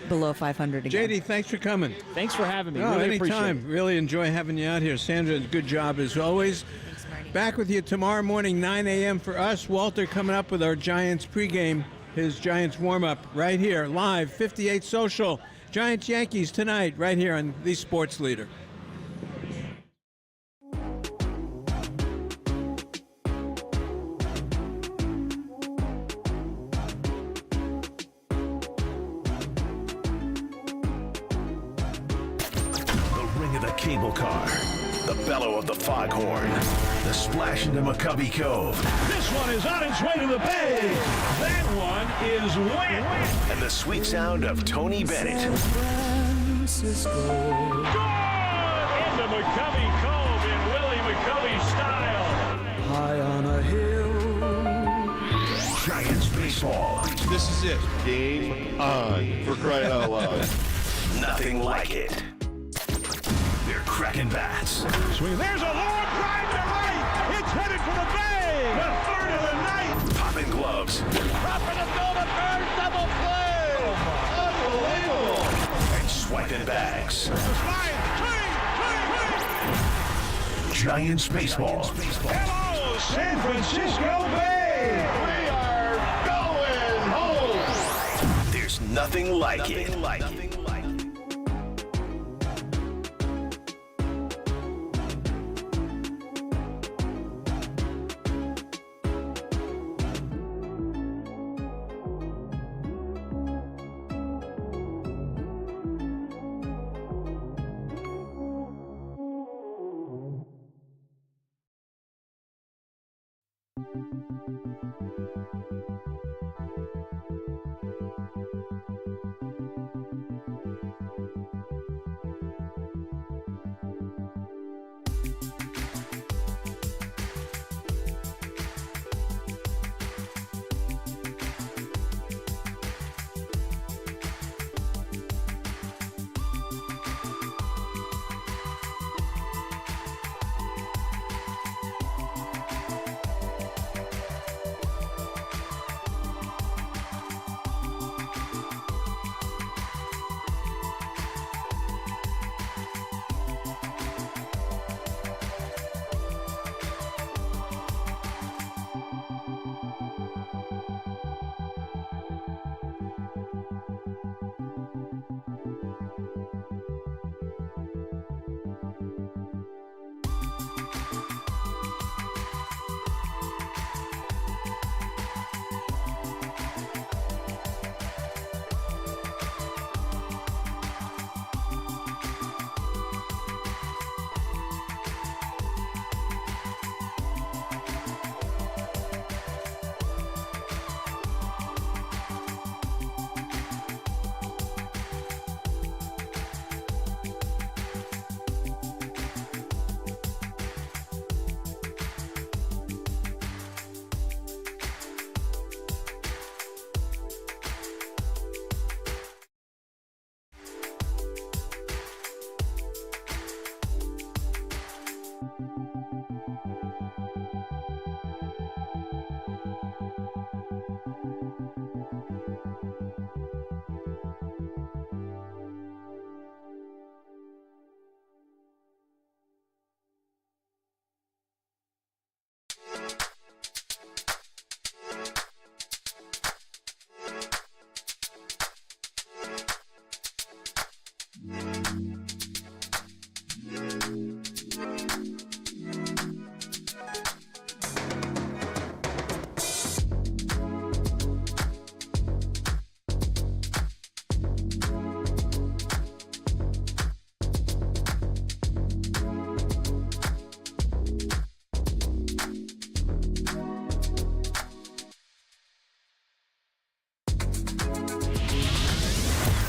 below 500 again. JD, thanks for coming. Thanks for having me. No, really appreciate anytime. it. Really enjoy having you out here. Sandra, good job as always. Thanks, Marty. Back with you tomorrow morning, 9 a.m. for us. Walter coming up with our Giants pregame, his Giants warm-up right here, live, 58 Social. Giants-Yankees tonight, right here on the Sports Leader. Cable car, the bellow of the foghorn, the splash into McCovey Cove. This one is on its way to the bay. That one is wet. And the sweet sound of Tony Bennett. Good! Into McCovey Cove in Willie McCovey style. High on a hill. Giants baseball. This is it. Game on. For crying out loud. Nothing like it. They're cracking bats. Swing. There's a long drive to right. It's headed for the bay. The third of the night. Popping gloves. Dropping a field at third. Double play. Unbelievable. And swiping bags. Giants baseball. Hello, San Francisco Bay. We are going home. There's nothing like it.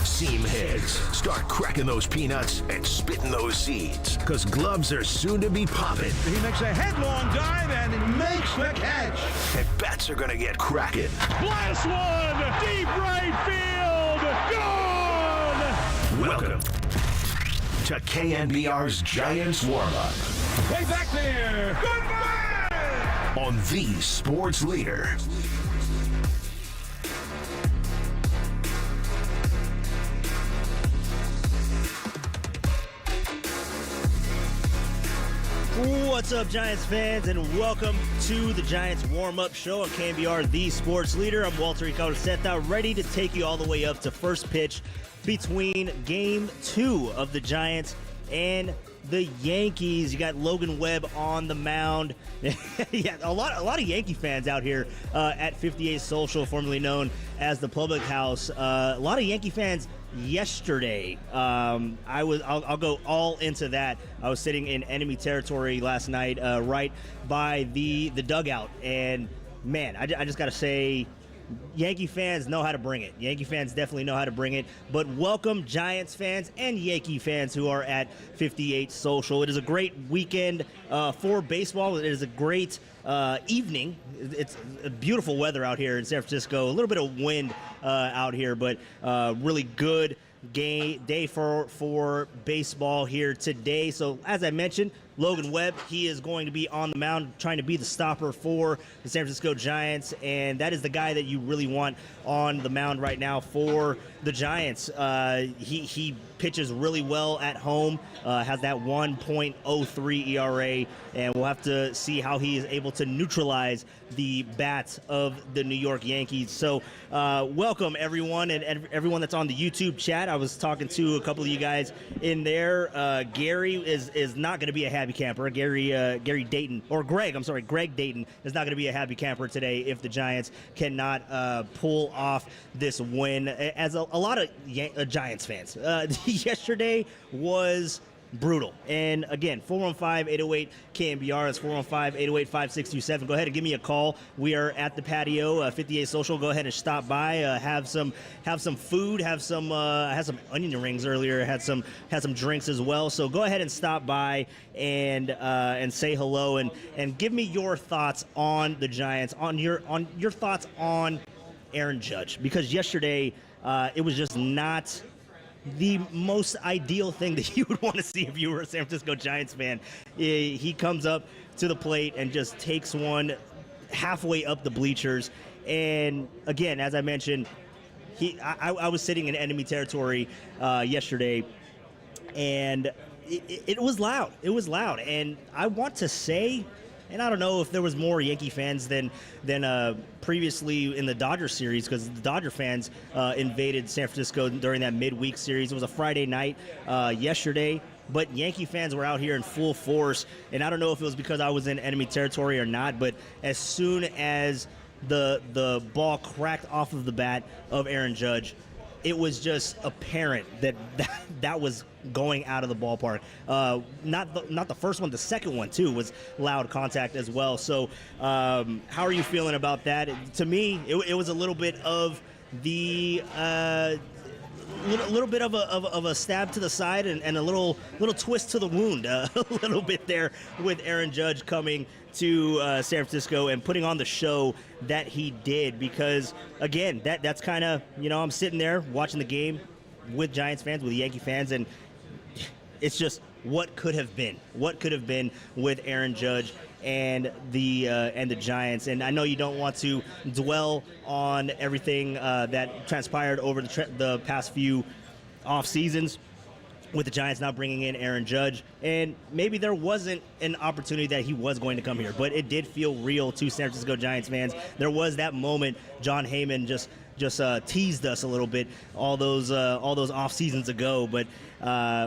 Seam heads, start cracking those peanuts and spitting those seeds, because gloves are soon to be popping. He makes a headlong dive and makes the catch. And bats are going to get cracking. Blast one, deep right field, gone! Welcome to KNBR's Giants warm-up. Way back there, goodbye! On the sports leader. What's up, Giants fans, and welcome to the Giants warm-up show on KNBR, the sports leader. I'm Walter Ricardo, ready to take you all the way up to first pitch between Game 2 of the Giants and the Yankees. You got Logan Webb on the mound. Yeah, a lot of Yankee fans out here at 58 Social, formerly known as the Public House. A lot of Yankee fans yesterday. I'll go all into that. I was sitting in enemy territory last night, right by the dugout, and man, I just got to say, Yankee fans know how to bring it. Yankee fans definitely know how to bring it. But welcome Giants fans and Yankee fans who are at 58 Social. It is a great weekend for baseball. It is a great evening. It's beautiful weather out here in San Francisco. A little bit of wind out here, but really good day for baseball here today. So as I mentioned, Logan Webb, he is going to be on the mound trying to be the stopper for the San Francisco Giants, and that is the guy that you really want on the mound right now for the Giants. He pitches really well at home, has that 1.03 ERA, and we'll have to see how he is able to neutralize the bats of the New York Yankees. So welcome everyone, and everyone that's on the YouTube chat. I was talking to a couple of you guys in there. Gary is not going to be a happy camper. Gary Dayton, or Greg Dayton is not going to be a happy camper today if the Giants cannot pull off this win. As a lot of Giants fans, yesterday was brutal. And again, 415-808 KNBR. That's 415-808-5627. Go ahead and give me a call. We are at the patio, 58 Social. Go ahead and stop by. Have some food. Have some. I had some onion rings earlier. Had some drinks as well. So go ahead and stop by and say hello and give me your thoughts on the Giants. On your thoughts on Aaron Judge, because yesterday it was just not the most ideal thing that you would want to see if you were a San Francisco Giants fan. He comes up to the plate and just takes one halfway up the bleachers. And again, as I mentioned, I was sitting in enemy territory yesterday, and it was loud. It was loud. And I want to say, and I don't know if there was more Yankee fans than previously in the Dodger series, because the Dodger fans invaded San Francisco during that midweek series. It was a Friday night yesterday, but Yankee fans were out here in full force. And I don't know if it was because I was in enemy territory or not, but as soon as the ball cracked off of the bat of Aaron Judge, it was just apparent that was going out of the ballpark. Not the first one, the second one too was loud contact as well. So how are you feeling about that? To me, it was a little bit of the little bit of a stab to the side and a little twist to the wound a little bit there with Aaron Judge coming to San Francisco and putting on the show that he did. Because again, that's kind of, I'm sitting there watching the game with Giants fans, with Yankee fans, and it's just what could have been with Aaron Judge and the Giants. And I know you don't want to dwell on everything that transpired over the past few off seasons with the Giants not bringing in Aaron Judge, and maybe there wasn't an opportunity that he was going to come here, but it did feel real to San Francisco Giants fans. There was that moment John Heyman just teased us a little bit all those off seasons ago, but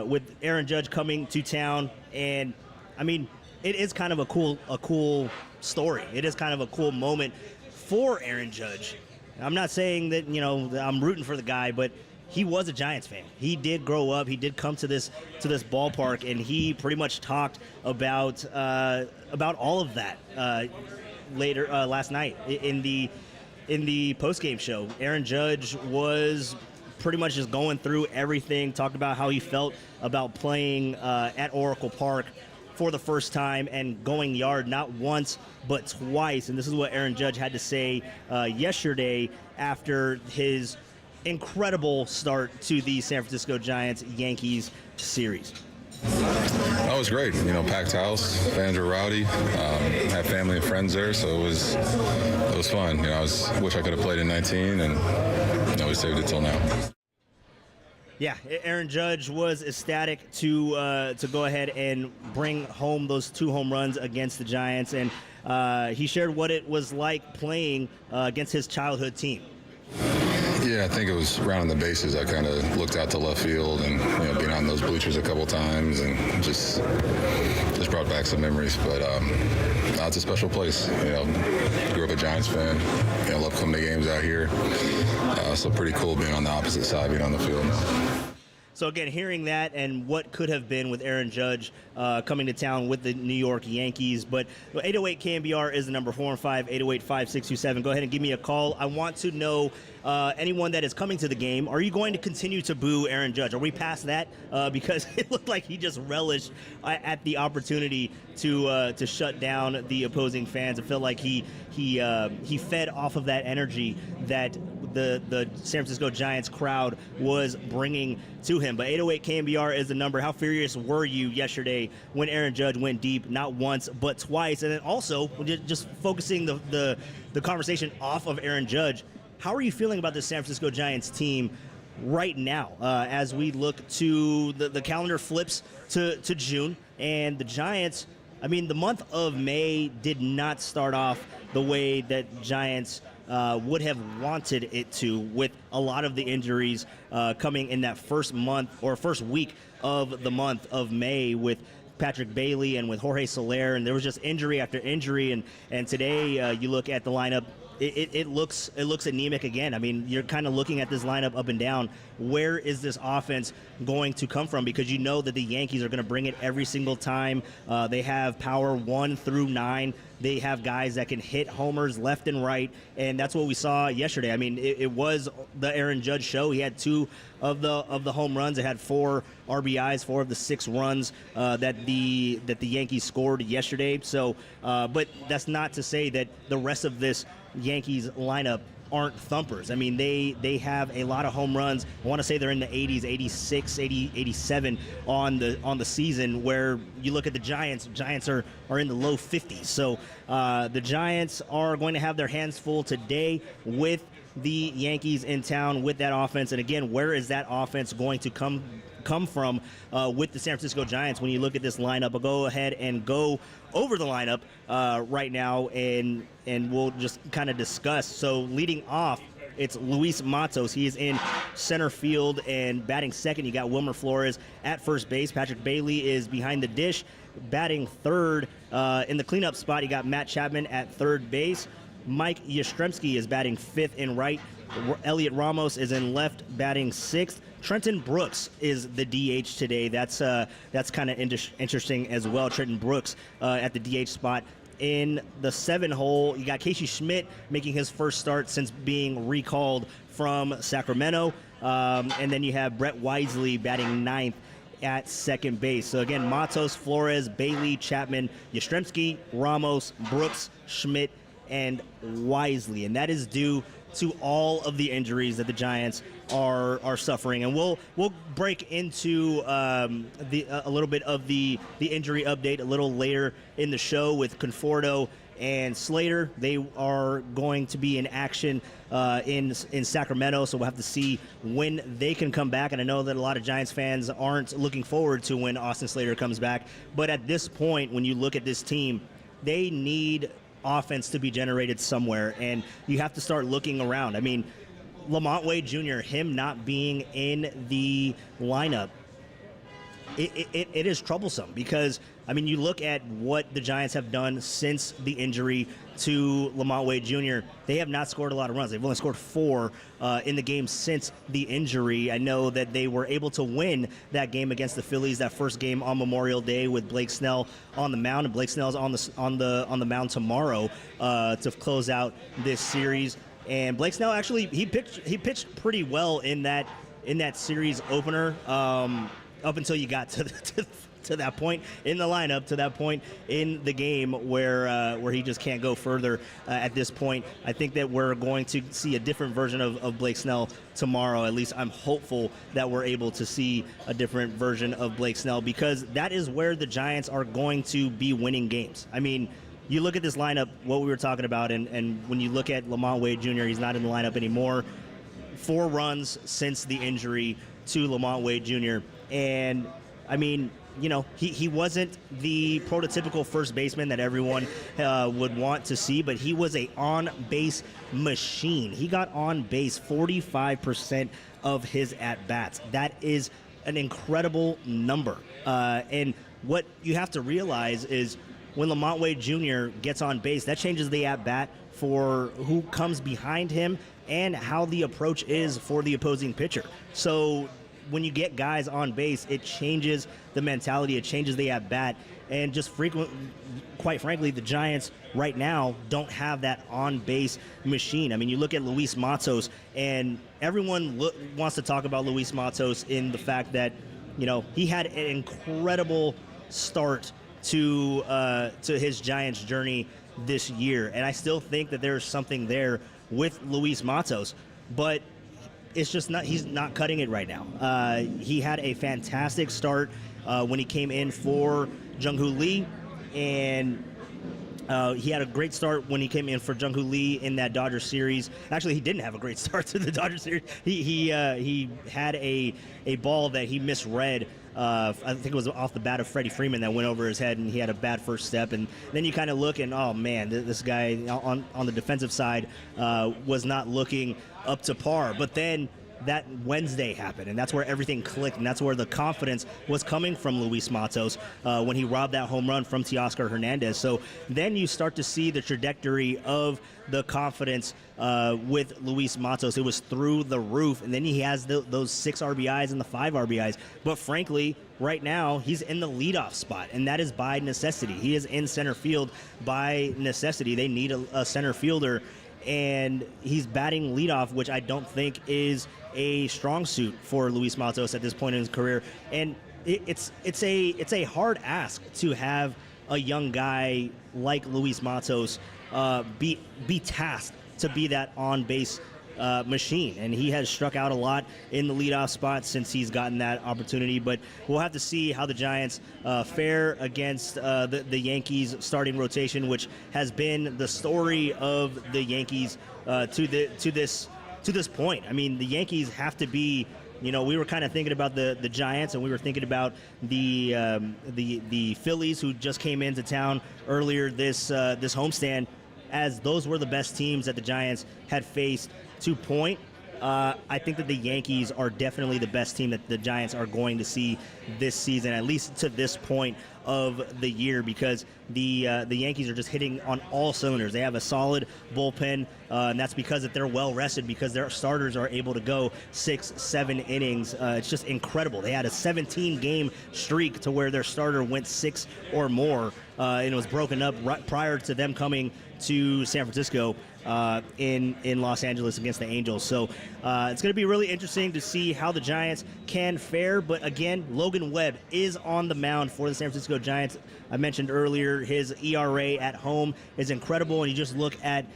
with Aaron Judge coming to town, and I mean, it is kind of a cool story. It is kind of a cool moment for Aaron Judge. I'm not saying that I'm rooting for the guy, but he was a Giants fan. He did grow up. He did come to this ballpark, and he pretty much talked about all of that later last night in the post-game show. Aaron Judge was pretty much just going through everything, talked about how he felt about playing at Oracle Park for the first time and going yard not once but twice. And this is what Aaron Judge had to say yesterday after his incredible start to the San Francisco Giants-Yankees series. That was great. Packed house, fans were rowdy. Had family and friends there, so it was fun. I wish I could have played in 19, and we saved it till now. Yeah, Aaron Judge was ecstatic to go ahead and bring home those 2 home runs against the Giants, and he shared what it was like playing against his childhood team. Yeah, I think it was rounding the bases. I kind of looked out to left field and being on those bleachers a couple times, and just brought back some memories. But it's a special place. Grew up a Giants fan. Love coming to games out here. So pretty cool being on the opposite side, being on the field now. So again, hearing that and what could have been with Aaron Judge coming to town with the New York Yankees. But 808 KNBR is the number 415-808-5627. Go ahead and give me a call. I want to know anyone that is coming to the game. Are you going to continue to boo Aaron Judge? Are we past that? Because it looked like he just relished at the opportunity to shut down the opposing fans. It felt like he fed off of that energy that the San Francisco Giants crowd was bringing to him. But 808 KNBR is the number. How furious were you yesterday when Aaron Judge went deep, not once, but twice? And then also, just focusing the conversation off of Aaron Judge, how are you feeling about the San Francisco Giants team right now as we look to the calendar flips to June? And the Giants, I mean, the month of May did not start off the way that Giants would have wanted it to, with a lot of the injuries coming in that first month or first week of the month of May with Patrick Bailey and with Jorge Soler, and there was just injury after injury. And today you look at the lineup, it looks anemic again. I mean, you're kind of looking at this lineup up and down. Where is this offense going to come from? Because you know that the Yankees are going to bring it every single time. They have power 1 through 9. They have guys that can hit homers left and right, and that's what we saw yesterday. I mean, it was the Aaron Judge show. He had 2 of the home runs. It had 4 RBIs, 4 of the 6 runs that the Yankees scored yesterday. So, but that's not to say that the rest of this Yankees lineup aren't thumpers. I mean, they have a lot of home runs. I want to say they're in the 80s, 86, 80, 87 on the season, where you look at the Giants are in the low 50s. So the Giants are going to have their hands full today with the Yankees in town with that offense. And again, where is that offense going to come from with the San Francisco Giants? When you look at this lineup, I'll go ahead and go over the lineup right now, and we'll just kind of discuss. So leading off, it's Luis Matos. He is in center field, and batting second, you got Wilmer Flores at first base. Patrick Bailey is behind the dish, batting third. In the cleanup spot, you got Matt Chapman at third base. Mike Yastrzemski is batting fifth in right. Elliot Ramos is in left, batting sixth. Trenton Brooks is the DH today. That's kind of interesting as well. Trenton Brooks at the DH spot. In the 7 hole, you got Casey Schmidt making his first start since being recalled from Sacramento. And then you have Brett Wisely batting ninth at second base. So again, Matos, Flores, Bailey, Chapman, Yastrzemski, Ramos, Brooks, Schmidt, and Wisely. And that is due to all of the injuries that the Giants are suffering. And we'll break into a little bit of the injury update a little later in the show with Conforto and Slater. They are going to be in action in Sacramento, so we'll have to see when they can come back. And I know that a lot of Giants fans aren't looking forward to when Austin Slater comes back. But at this point, when you look at this team, they need offense to be generated somewhere, and you have to start looking around. I mean, Lamont Wade Jr., him not being in the lineup, it is troublesome, because I mean, you look at what the Giants have done since the injury to Lamont Wade Jr. They have not scored a lot of runs. They've only scored 4 in the game since the injury. I know that they were able to win that game against the Phillies, that first game on Memorial Day, with Blake Snell on the mound, and Blake Snell's on the mound tomorrow to close out this series. And Blake Snell actually he pitched pretty well in that series opener up until you got to that point in the lineup, to that point in the game where he just can't go further at this point. I think that we're going to see a different version of Blake Snell tomorrow. At least I'm hopeful that we're able to see a different version of Blake Snell, because that is where the Giants are going to be winning games. I mean, you look at this lineup, what we were talking about, and when you look at Lamont Wade Jr., he's not in the lineup anymore. 4 runs since the injury to Lamont Wade Jr. And, I mean, you know, he wasn't the prototypical first baseman that everyone would want to see, but he was a on-base machine. He got on base 45% of his at-bats. That is an incredible number. And what you have to realize is when Lamont Wade Jr. gets on base, that changes the at-bat for who comes behind him and how the approach is for the opposing pitcher. So when you get guys on base, it changes the mentality, it changes the at-bat, and just quite frankly, the Giants right now don't have that on-base machine. I mean, you look at Luis Matos, and everyone wants to talk about Luis Matos in the fact that, you know, he had an incredible start to his Giants journey this year, and I still think that there's something there with Luis Matos, but it's just not, he's not cutting it right now. He had a fantastic start when he came in for Jung-Hoo Lee, and he had a great start when he came in for Jung-Hoo Lee in that Dodgers series. Actually, he didn't have a great start to the Dodgers series. He had a ball that he misread. I think it was off the bat of Freddie Freeman that went over his head, and he had a bad first step. And then you kind of look and, oh man, this guy on the defensive side was not looking up to par. But then that Wednesday happened, and that's where everything clicked, and that's where the confidence was coming from Luis Matos when he robbed that home run from Teoscar Hernandez. So then you start to see the trajectory of the confidence with Luis Matos. It was through the roof, and then he has those 6 RBIs and the 5 RBIs. But frankly, right now, he's in the leadoff spot, and that is by necessity. He is in center field by necessity. They need a center fielder, and he's batting leadoff, which I don't think is a strong suit for Luis Matos at this point in his career. And it's a hard ask to have a young guy like Luis Matos be tasked to be that on-base machine, and he has struck out a lot in the leadoff spot since he's gotten that opportunity. But we'll have to see how the Giants fare against the Yankees starting rotation, which has been the story of the Yankees to this point. I mean, the Yankees have to be. You know, we were kind of thinking about the Giants, and we were thinking about the Phillies, who just came into town earlier this homestand, as those were the best teams that the Giants had faced to point. I think that the Yankees are definitely the best team that the Giants are going to see this season, at least to this point of the year, because the Yankees are just hitting on all cylinders. They have a solid bullpen, and that's because that they're well rested, because their starters are able to go 6-7 innings. It's just incredible. They had a 17-game streak to where their starter went 6 or more, and it was broken up right prior to them coming to San Francisco in Los Angeles against the Angels. So it's going to be really interesting to see how the Giants can fare. But again, Logan Webb is on the mound for the San Francisco Giants. I mentioned earlier his ERA at home is incredible, and you just look at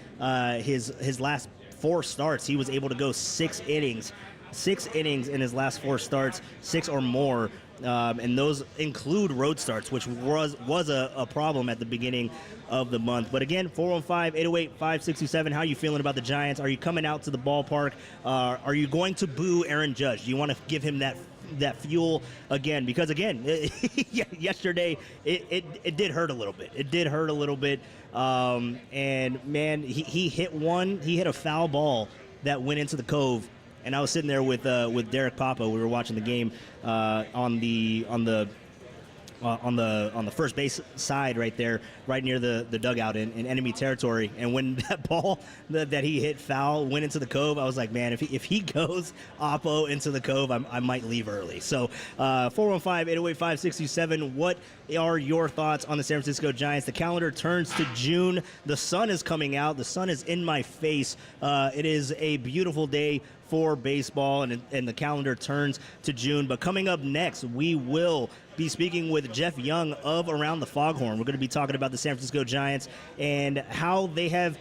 his last 4 starts. He was able to go 6 innings. 6 innings in his last 4 starts, 6 or more. And those include road starts, which was a problem at the beginning of the month. But again, 415-808-5627, how are you feeling about the Giants? Are you coming out to the ballpark? Are you going to boo Aaron Judge? Do you want to give him that fuel again? Because again, yesterday it did hurt a little bit. It did hurt a little bit. And man, he hit a foul ball that went into the Cove. And I was sitting there with Derek Papa. We were watching the game on the first base side right there, right near the dugout in enemy territory. And when that ball that he hit foul went into the Cove, I was like, man, if he goes oppo into the Cove, I might leave early. So 415-808-5627, what are your thoughts on the San Francisco Giants? The calendar turns to June. The sun is coming out. The sun is in my face. It is a beautiful day for baseball, and the calendar turns to June. But coming up next, we will be speaking with Jeff Young of Around the Foghorn. We're going to be talking about the San Francisco Giants and how they have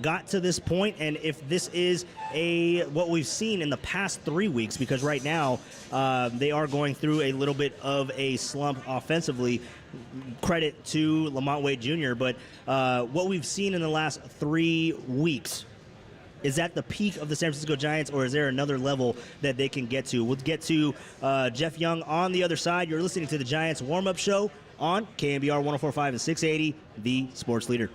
got to this point, and if this is what we've seen in the past 3 weeks, because right now they are going through a little bit of a slump offensively. Credit to Lamont Wade Jr., but what we've seen in the last 3 weeks, is that the peak of the San Francisco Giants, or is there another level that they can get to? We'll get to Jeff Young on the other side. You're listening to the Giants warm-up show on KNBR 104.5 and 680, the sports leader.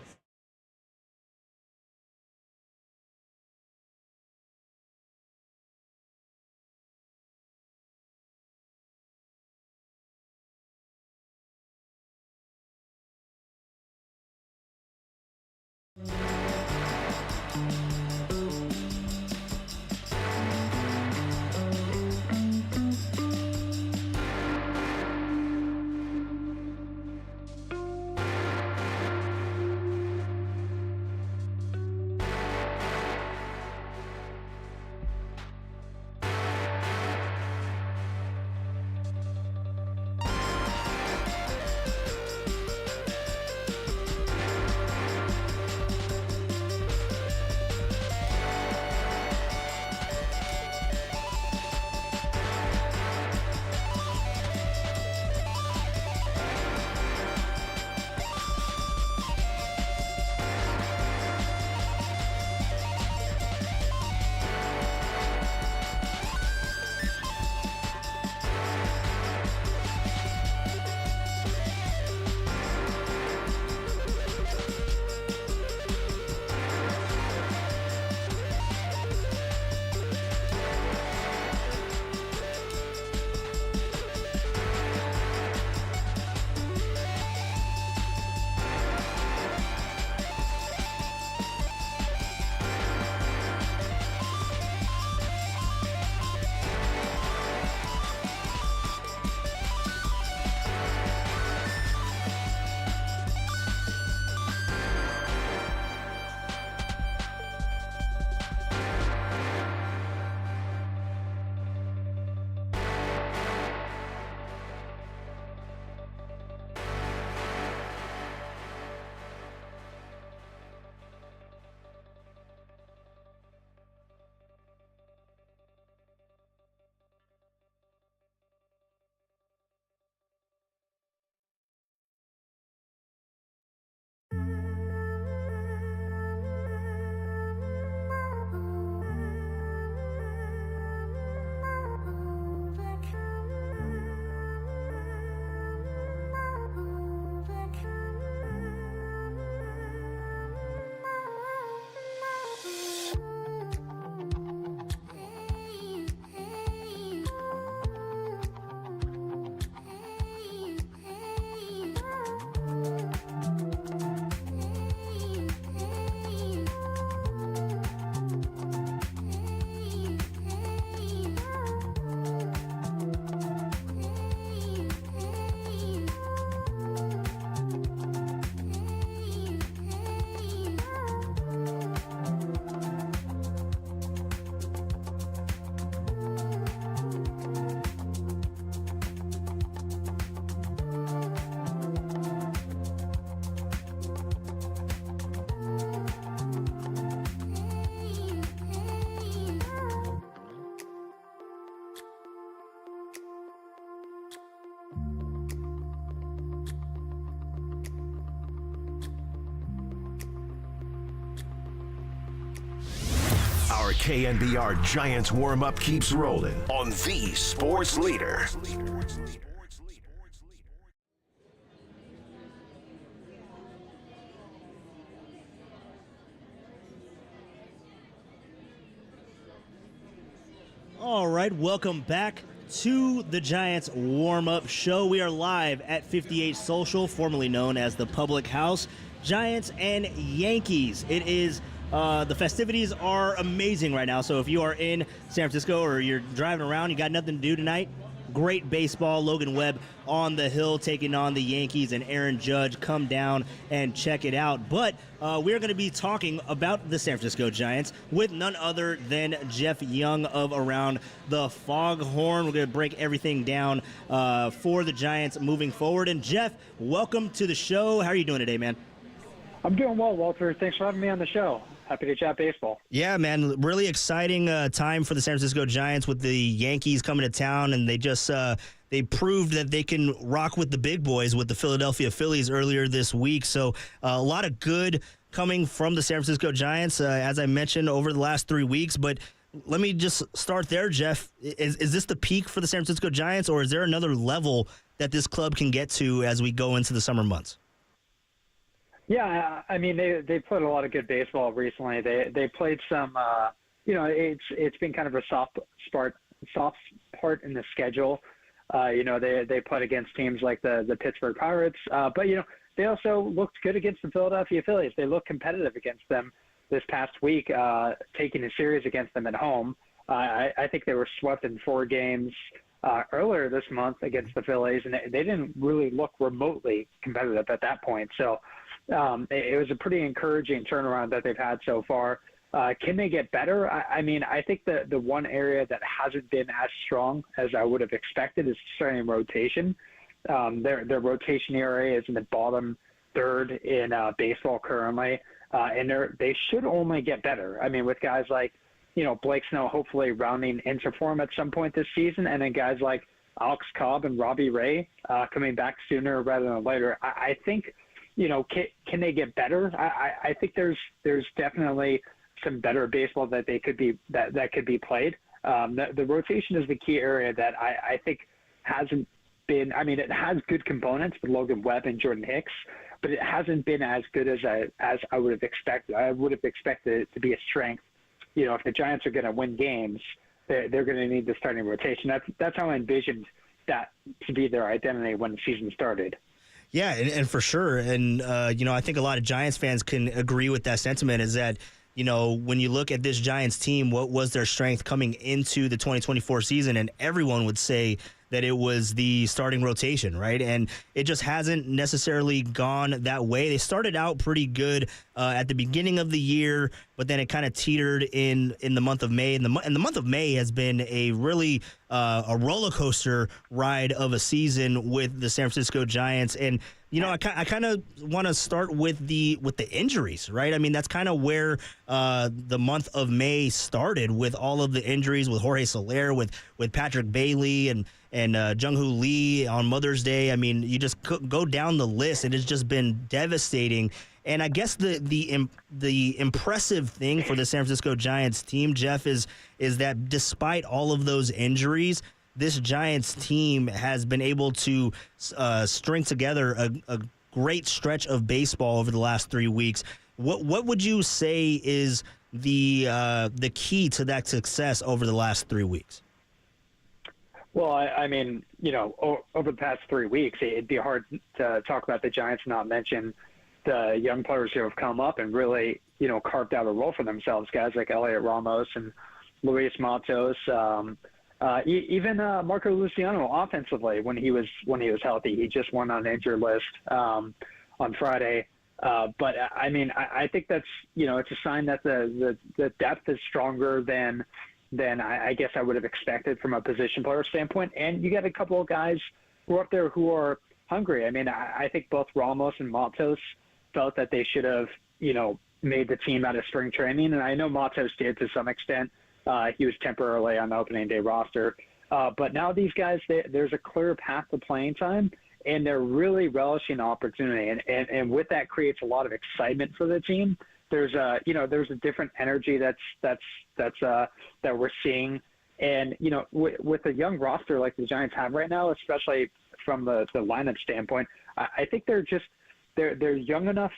KNBR Giants warm-up keeps rolling on the Sports Leader. All right, welcome back to the Giants warm-up show. We are live at 58 Social, formerly known as the Public House. Giants and Yankees. It is the festivities are amazing right now. So if you are in San Francisco or you're driving around, you got nothing to do tonight, great baseball. Logan Webb on the hill taking on the Yankees and Aaron Judge. Come down and check it out. But we're going to be talking about the San Francisco Giants with none other than Jeff Young of Around the Foghorn. We're going to break everything down for the Giants moving forward. And Jeff, welcome to the show. How are you doing today, man? I'm doing well, Walter. Thanks for having me on the show. Happy to chat baseball. Yeah, man, really exciting time for the San Francisco Giants with the Yankees coming to town, and they just they proved that they can rock with the big boys with the Philadelphia Phillies earlier this week. So a lot of good coming from the San Francisco Giants, as I mentioned, over the last 3 weeks. But let me just start there, Jeff. Is this the peak for the San Francisco Giants, or is there another level that this club can get to as we go into the summer months? Yeah, I mean they played a lot of good baseball recently. They played some, it's been kind of a soft part in the schedule. They played against teams like the Pittsburgh Pirates, but they also looked good against the Philadelphia Phillies. They looked competitive against them this past week, taking a series against them at home. I think they were swept in 4 games earlier this month against the Phillies, and they didn't really look remotely competitive at that point. So it was a pretty encouraging turnaround that they've had so far. Can they get better? I mean, I think the one area that hasn't been as strong as I would have expected is starting rotation. Their rotation area is in the bottom third in baseball currently, and they should only get better. I mean, with guys like, Blake Snell hopefully rounding into form at some point this season, and then guys like Alex Cobb and Robbie Ray coming back sooner rather than later. I think, can they get better? I think there's definitely some better baseball that they could be that could be played. The rotation is the key area that I think hasn't been. I mean, it has good components with Logan Webb and Jordan Hicks, but it hasn't been as good as I would have expected. I would have expected it to be a strength. If the Giants are going to win games, they're going to need the starting rotation. That's how I envisioned that to be their identity when the season started. Yeah, and for sure. And, I think a lot of Giants fans can agree with that sentiment is that, when you look at this Giants team, what was their strength coming into the 2024 season? And everyone would say that it was the starting rotation, right? And it just hasn't necessarily gone that way. They started out pretty good at the beginning of the year, but then it kind of teetered in the month of May. And the month of May has been a really a roller coaster ride of a season with the San Francisco Giants. And I kind of want to start with the injuries, right? I mean, that's kind of where the month of May started with all of the injuries with Jorge Soler, with Patrick Bailey and Jung-Hoo Lee on Mother's Day. I mean, you just go down the list, and it's just been devastating. And I guess the impressive thing for the San Francisco Giants team, Jeff, is that despite all of those injuries, this Giants team has been able to string together a great stretch of baseball over the last 3 weeks. What would you say is the key to that success over the last 3 weeks? Well, I mean, over the past 3 weeks, it'd be hard to talk about the Giants and not mention the young players who have come up and really, carved out a role for themselves. Guys like Elliot Ramos and Luis Matos, even Marco Luciano offensively when he was healthy. He just went on the injured list on Friday. But I mean, I think that's it's a sign that the depth is stronger than I guess I would have expected from a position player standpoint. And you got a couple of guys who are up there who are hungry. I mean, I think both Ramos and Matos felt that they should have, made the team out of spring training. And I know Matos did to some extent. He was temporarily on the opening day roster. But now these guys, there's a clear path to playing time, and they're really relishing the opportunity. And with that creates a lot of excitement for the team there's a different energy that we're seeing. And, with a young roster like the Giants have right now, especially from the lineup standpoint, I think they're young enough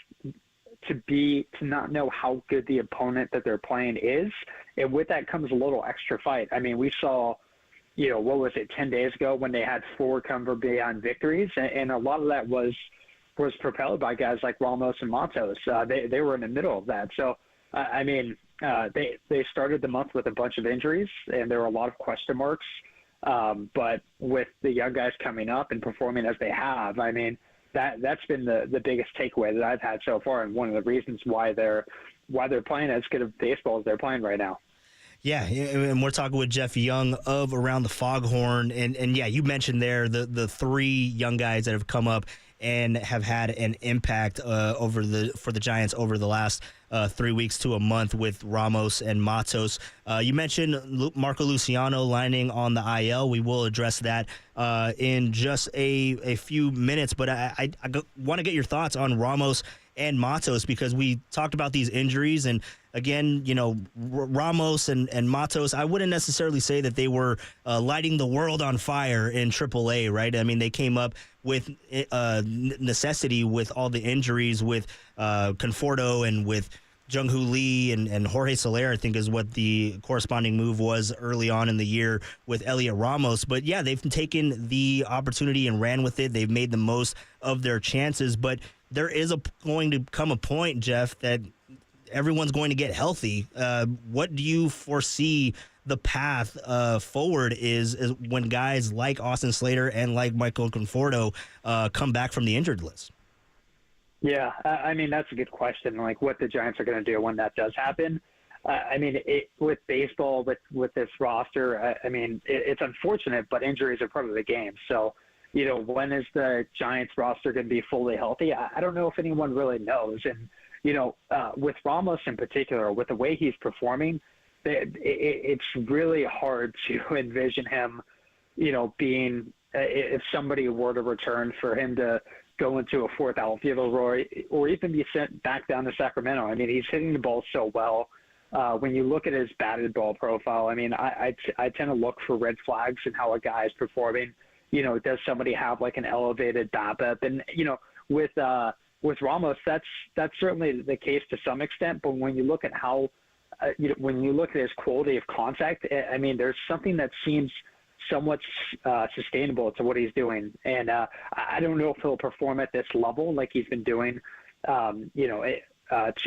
to not know how good the opponent that they're playing is. And with that comes a little extra fight. I mean, we saw, what was it, 10 days ago when they had 4 come beyond victories. And a lot of that was propelled by guys like Ramos and Matos. They were in the middle of that. So, they started the month with a bunch of injuries, and there were a lot of question marks. But with the young guys coming up and performing as they have, that's been the biggest takeaway that I've had so far, and one of the reasons why they're playing as good of baseball as they're playing right now. Yeah, and we're talking with Jeff Young of Around the Foghorn, and yeah, you mentioned there the 3 young guys that have come up and have had an impact for the Giants over the last 3 weeks to a month with Ramos and Matos. You mentioned Marco Luciano lining on the IL. We will address that in just a few minutes, but I want to get your thoughts on Ramos and Matos, because we talked about these injuries, and again, Ramos and Matos, I wouldn't necessarily say that they were lighting the world on fire in AAA, right? I mean, they came up with necessity with all the injuries with Conforto and with Jung-Hoo Lee and Jorge Soler, I think is what the corresponding move was early on in the year with Elliot Ramos. But yeah, they've taken the opportunity and ran with it. They've made the most of their chances, but there is going to come a point, Jeff, that everyone's going to get healthy. What do you foresee the path forward is when guys like Austin Slater and like Michael Conforto come back from the injured list? Yeah, that's a good question, like what the Giants are going to do when that does happen. With baseball, with this roster, it's unfortunate, but injuries are part of the game. So, when is the Giants roster going to be fully healthy? I don't know if anyone really knows. And, with Ramos in particular, with the way he's performing, it's really hard to envision him, being, if somebody were to return, for him to go into a 4th outfield or even be sent back down to Sacramento. He's hitting the ball so well. When you look at his batted ball profile, I tend to look for red flags in how a guy is performing. Does somebody have like an elevated BABIP? And, with Ramos, that's certainly the case to some extent. But when you look at how, when you look at his quality of contact, there's something that seems somewhat sustainable to what he's doing. And I don't know if he'll perform at this level like he's been doing, 2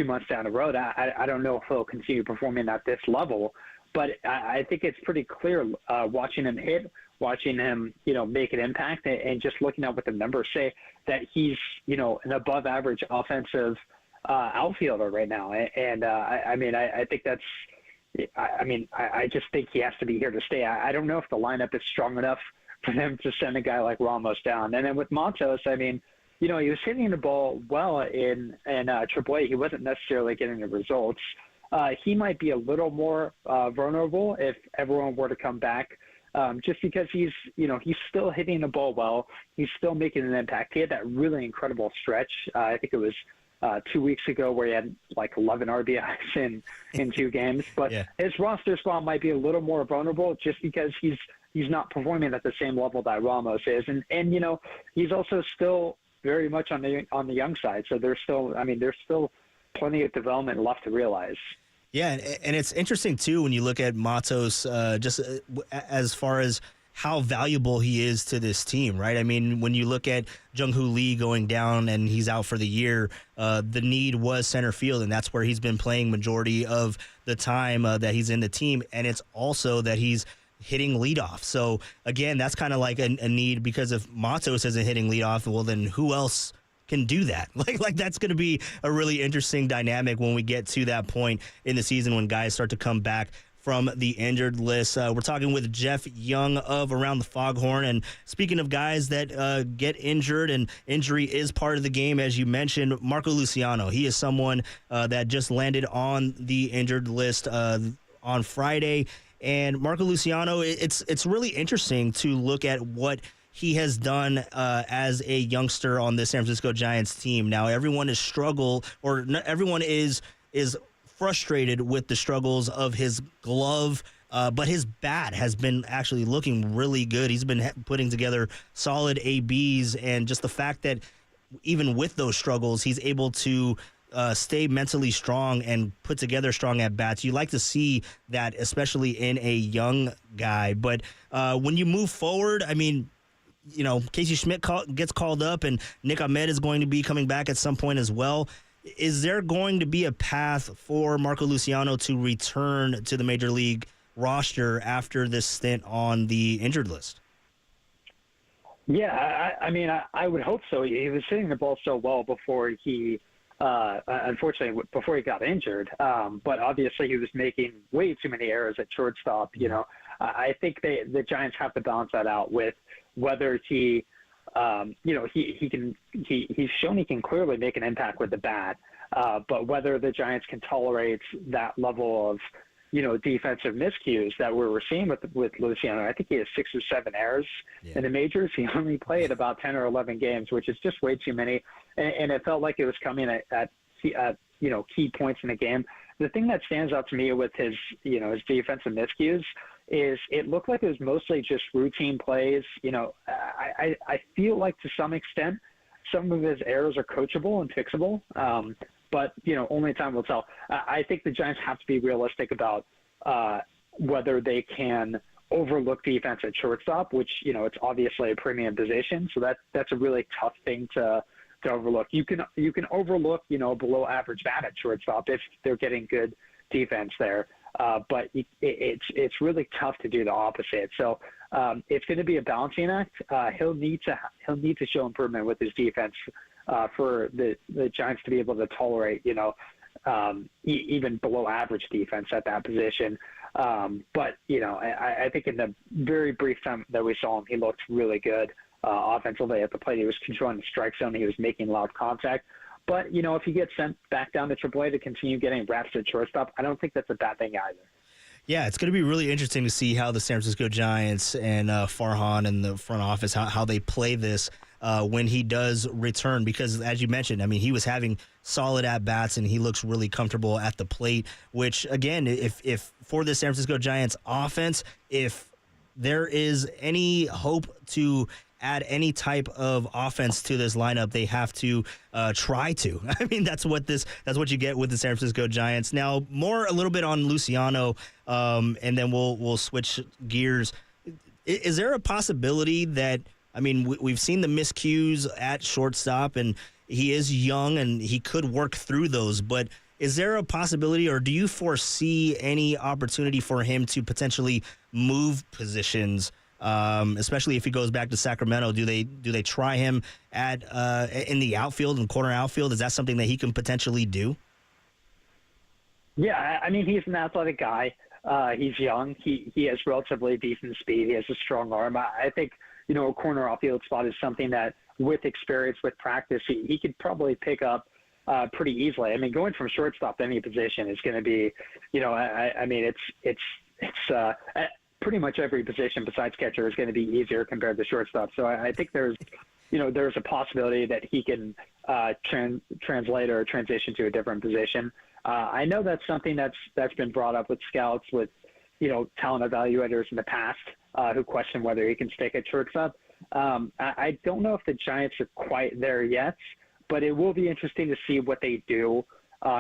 months down the road. I don't know if he'll continue performing at this level, but I think it's pretty clear watching him hit, watching him, make an impact, and just looking at what the numbers say, that he's, an above average offensive outfielder right now. And I think that's, I just think he has to be here to stay. I don't know if the lineup is strong enough for them to send a guy like Ramos down. And then with Matos, he was hitting the ball well in AAA. He wasn't necessarily getting the results. He might be a little more vulnerable if everyone were to come back, just because he's still hitting the ball well. He's still making an impact. He had that really incredible stretch. I think it was 2 weeks ago where he had like 11 RBIs in 2 games. But yeah, his roster spot might be a little more vulnerable just because he's not performing at the same level that Ramos is. And he's also still very much on the young side. So there's still plenty of development left to realize. Yeah, and it's interesting, too, when you look at Matos, just as far as how valuable he is to this team, right? When you look at Jung-Hoo Lee going down and he's out for the year, the need was center field, and that's where he's been playing majority of the time that he's in the team. And it's also that he's hitting leadoff. So, again, that's kind of like a need, because if Matos isn't hitting leadoff, well, then who else can do that? Like that's going to be a really interesting dynamic when we get to that point in the season when guys start to come back from the injured list. We're talking with Jeff Young of Around the Foghorn. And speaking of guys that get injured, and injury is part of the game, as you mentioned, Marco Luciano. He is someone that just landed on the injured list on Friday. And Marco Luciano, it's really interesting to look at what he has done as a youngster on the San Francisco Giants team. Now, everyone is is frustrated with the struggles of his glove, but his bat has been actually looking really good. He's been putting together solid ABs, and just the fact that even with those struggles, he's able to stay mentally strong and put together strong at-bats. You like to see that, especially in a young guy. But when you move forward, I mean, you know, Casey Schmidt gets called up, and Nick Ahmed is going to be coming back at some point as well. Is there going to be a path for Marco Luciano to return to the Major League roster after this stint on the injured list? Yeah, I mean, I would hope so. He was hitting the ball so well before he, unfortunately, before he got injured. But obviously, he was making way too many errors at shortstop. You know, I think the Giants have to balance that out with whether he, you know, he's shown he can clearly make an impact with the bat, but whether the Giants can tolerate that level of, you know, defensive miscues that we're seeing with Luciano. I think he has 6 or 7 errors in the majors. He only played about 10 or 11 games, which is just way too many. And it felt like it was coming at you know, key points in the game. The thing that stands out to me with his, you know, his defensive miscues is it looked like it was mostly just routine plays. You know, I feel like to some extent some of his errors are coachable and fixable. But, you know, only time will tell. I think the Giants have to be realistic about whether they can overlook defense at shortstop, which, you know, it's obviously a premium position. So that's a really tough thing to overlook. You can overlook, you know, below average bat at shortstop if they're getting good defense there. But it's really tough to do the opposite. So it's going to be a balancing act. He'll need to show improvement with his defense for the Giants to be able to tolerate, you know, even below average defense at that position. But, you know, I think in the very brief time that we saw him, he looked really good offensively at the plate. He was controlling the strike zone. He was making loud contact. But, you know, if he gets sent back down to AAA to continue getting reps at shortstop, I don't think that's a bad thing either. Yeah, it's going to be really interesting to see how the San Francisco Giants and Farhan and the front office, how they play this when he does return. Because, as you mentioned, I mean, he was having solid at-bats, and he looks really comfortable at the plate, which, again, if for the San Francisco Giants offense, if there is any hope to add any type of offense to this lineup, they have to try to. I mean, that's what you get with the San Francisco Giants. Now, a little bit on Luciano, and then we'll switch gears. Is there a possibility that, I mean, we've seen the miscues at shortstop, and he is young and he could work through those, but is there a possibility, or do you foresee any opportunity for him to potentially move positions? Especially if he goes back to Sacramento, do they try him at in the outfield and corner outfield? Is that something that he can potentially do? Yeah, I mean, he's an athletic guy. He's young. He has relatively decent speed. He has a strong arm. I think, you know, a corner outfield spot is something that, with experience, with practice, he could probably pick up pretty easily. I mean, going from shortstop to any position is going to be, you know, I mean, it's pretty much every position besides catcher is going to be easier compared to shortstop. So I think there's a possibility that he can translate or transition to a different position. I know that's something that's been brought up with scouts, with, you know, talent evaluators in the past who question whether he can stick at shortstop. I don't know if the Giants are quite there yet, but it will be interesting to see what they do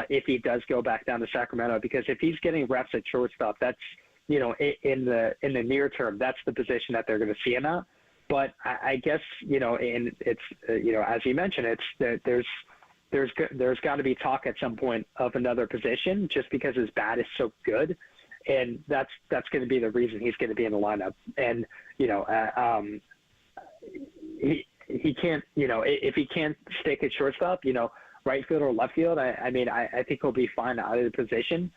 if he does go back down to Sacramento, because if he's getting reps at shortstop, that's, you know, in the near term, that's the position that they're going to see him at. But I guess, you know, and it's, you know, as you mentioned, there's got to be talk at some point of another position, just because his bat is so good, and that's going to be the reason he's going to be in the lineup. And, you know, he can't, you know, if he can't stick at shortstop, you know, right field or left field, I mean, I think he'll be fine out of the position.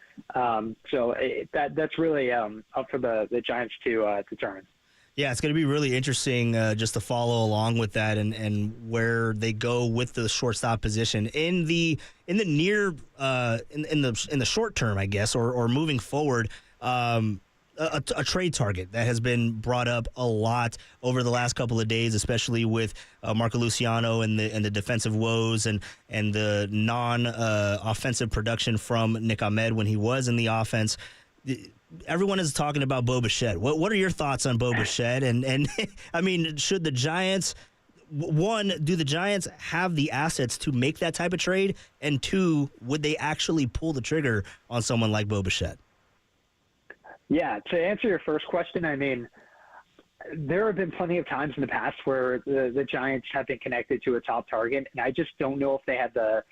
So that's really up for the Giants to determine. Yeah, it's going to be really interesting just to follow along with that and where they go with the shortstop position in the near in the short term, I guess, or moving forward. a trade target that has been brought up a lot over the last couple of days, especially with Marco Luciano and the defensive woes and the non-offensive production from Nick Ahmed when he was in the offense. Everyone is talking about Bo Bichette. What are your thoughts on Bo Bichette? And I mean, should the Giants, one, do the Giants have the assets to make that type of trade? And two, would they actually pull the trigger on someone like Bo Bichette? Yeah, to answer your first question, I mean, there have been plenty of times in the past where the Giants have been connected to a top target, and I just don't know if they have the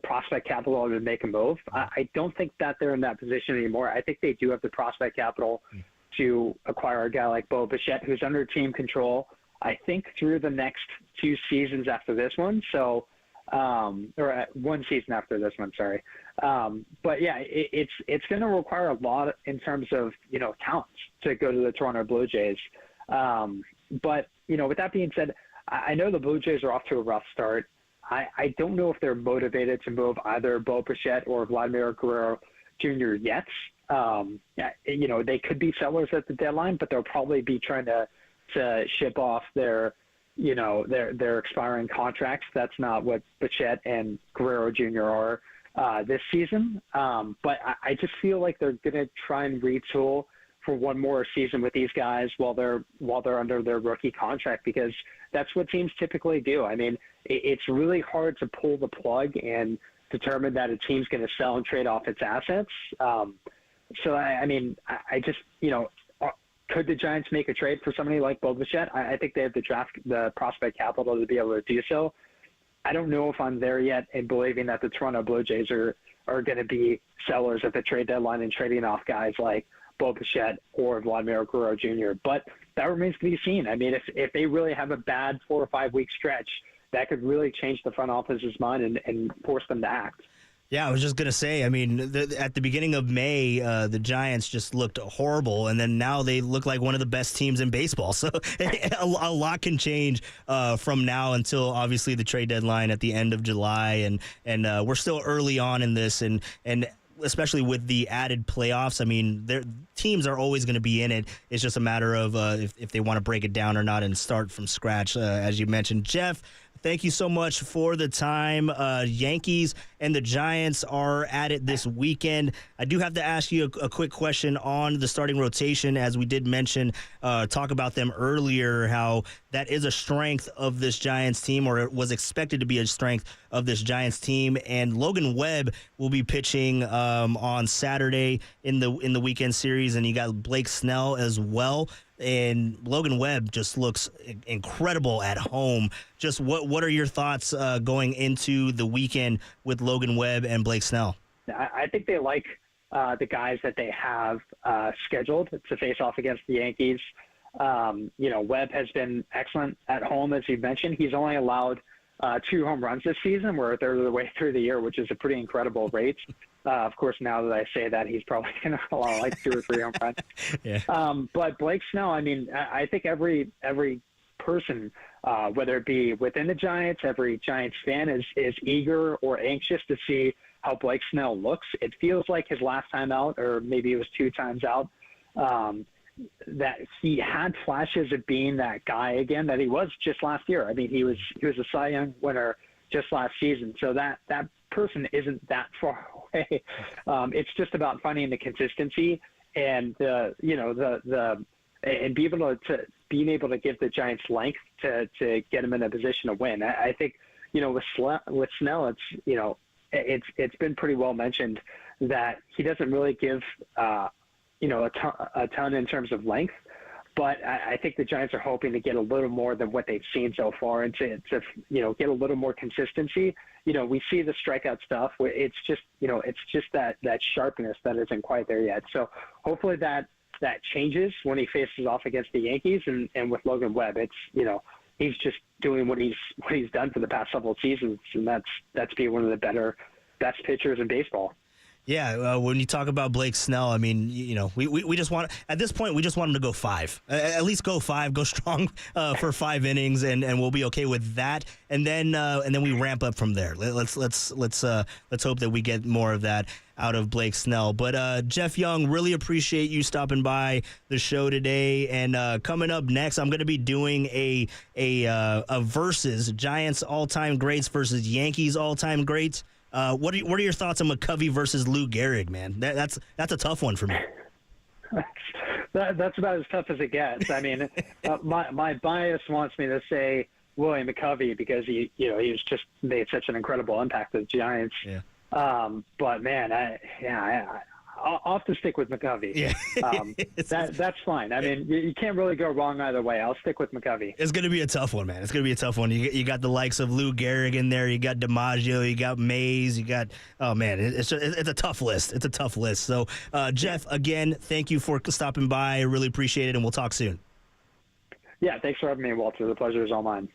prospect capital to make a move. I don't think that they're in that position anymore. I think they do have the prospect capital to acquire a guy like Bo Bichette, who's under team control, I think, through the next 2 seasons after this one. So, or 1 season after this one, sorry. But yeah, it's going to require a lot in terms of, talents to go to the Toronto Blue Jays. But, with that being said, I know the Blue Jays are off to a rough start. I don't know if they're motivated to move either Bo Bichette or Vladimir Guerrero Jr. yet. They could be sellers at the deadline, but they'll probably be trying to ship off their expiring contracts. That's not what Bichette and Guerrero Jr. are this season. But I just feel like they're going to try and retool for one more season with these guys while they're under their rookie contract, because that's what teams typically do. I mean, it's really hard to pull the plug and determine that a team's going to sell and trade off its assets. So I just, could the Giants make a trade for somebody like Bo Bichette? I think they have the prospect capital to be able to do so. I don't know if I'm there yet in believing that the Toronto Blue Jays are going to be sellers at the trade deadline and trading off guys like Bo Bichette or Vladimir Guerrero Jr. But that remains to be seen. I mean, if they really have a bad 4 or 5 week stretch, that could really change the front office's mind and force them to act. Yeah, I was just going to say, I mean, at the beginning of May, the Giants just looked horrible, and then now they look like one of the best teams in baseball. So a lot can change from now until, obviously, the trade deadline at the end of July, and we're still early on in this, and especially with the added playoffs. I mean, their teams are always going to be in it. It's just a matter of if they want to break it down or not and start from scratch, as you mentioned. Jeff, thank you so much for the time. Yankees and the Giants are at it this weekend. I do have to ask you a quick question on the starting rotation, as we did mention, talk about them earlier, how that is a strength of this Giants team, or it was expected to be a strength of this Giants team. And Logan Webb will be pitching on Saturday in the weekend series, and you got Blake Snell as well. And Logan Webb just looks incredible at home. Just what are your thoughts going into the weekend with Logan Webb and Blake Snell? I think they like the guys that they have scheduled to face off against the Yankees. Webb has been excellent at home, as you mentioned. He's only allowed 2 home runs this season. We're a third of the way through the year, which is a pretty incredible rate. Of course, now that I say that, he's probably going to allow like 2 or 3 home runs. Yeah. But Blake Snell, I mean, I think every person, whether it be within the Giants, every Giants fan is eager or anxious to see how Blake Snell looks. It feels like his last time out, or maybe it was 2 times out, that he had flashes of being that guy again that he was just last year. I mean, he was a Cy Young winner just last season. So that person isn't that far away. It's just about finding the consistency and and being able to give the Giants length to get him in a position to win. I think with Snell, it's been pretty well mentioned that he doesn't really give a ton in terms of length. But I think the Giants are hoping to get a little more than what they've seen so far, and to get a little more consistency. We see the strikeout stuff. It's just that sharpness that isn't quite there yet. So hopefully that changes when he faces off against the Yankees, and with Logan Webb, it's he's just doing what he's done for the past several seasons, and that's being one of the best pitchers in baseball. Yeah, when you talk about Blake Snell, I mean, we just want, at this point, we just want him to go 5. At least go 5, go strong for 5 innings, and we'll be okay with that. And then we ramp up from there. Let's hope that we get more of that out of Blake Snell. But Jeff Young, really appreciate you stopping by the show today. And coming up next, I'm going to be doing a versus Giants all-time greats versus Yankees all-time greats. What are your thoughts on McCovey versus Lou Gehrig, man? That's a tough one for me. That's about as tough as it gets. I mean, my bias wants me to say William McCovey because he was just made such an incredible impact with the Giants. Yeah. But man, I'll have to stick with McCovey. Yeah. That's fine. I mean, you can't really go wrong either way. I'll stick with McCovey. It's going to be a tough one, man. It's going to be a tough one. You got the likes of Lou Gehrig in there. You got DiMaggio. You got Mays. You got it's a tough list. It's a tough list. So, Jeff, again, thank you for stopping by. I really appreciate it, and we'll talk soon. Yeah, thanks for having me, Walter. The pleasure is all mine.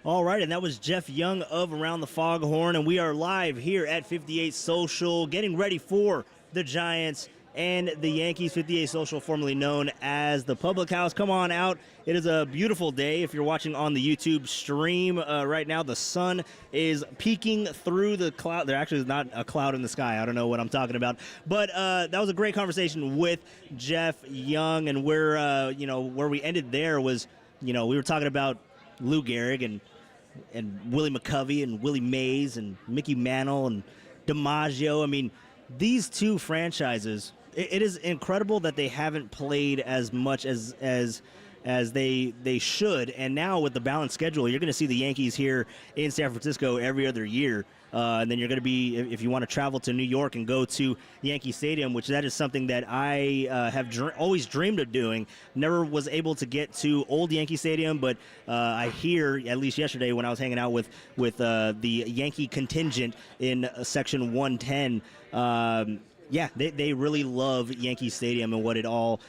All right, and that was Jeff Young of Around the Foghorn, and we are live here at 58 Social, getting ready for the Giants and the Yankees. 58 Social, formerly known as the Public House. Come on out. It is a beautiful day. If you're watching on the YouTube stream right now, the sun is peeking through the cloud. There actually is not a cloud in the sky. I don't know what I'm talking about. But that was a great conversation with Jeff Young, and where we ended there was, we were talking about Lou Gehrig and Willie McCovey and Willie Mays and Mickey Mantle and DiMaggio. I mean, these two franchises, it is incredible that they haven't played as much as they should. And now with the balanced schedule, you're going to see the Yankees here in San Francisco every other year. And then you're going to be, if you want to travel to New York and go to Yankee Stadium, which that is something that I have always dreamed of doing. Never was able to get to old Yankee Stadium, but I hear, at least yesterday when I was hanging out with the Yankee contingent in Section 110, they really love Yankee Stadium and what it all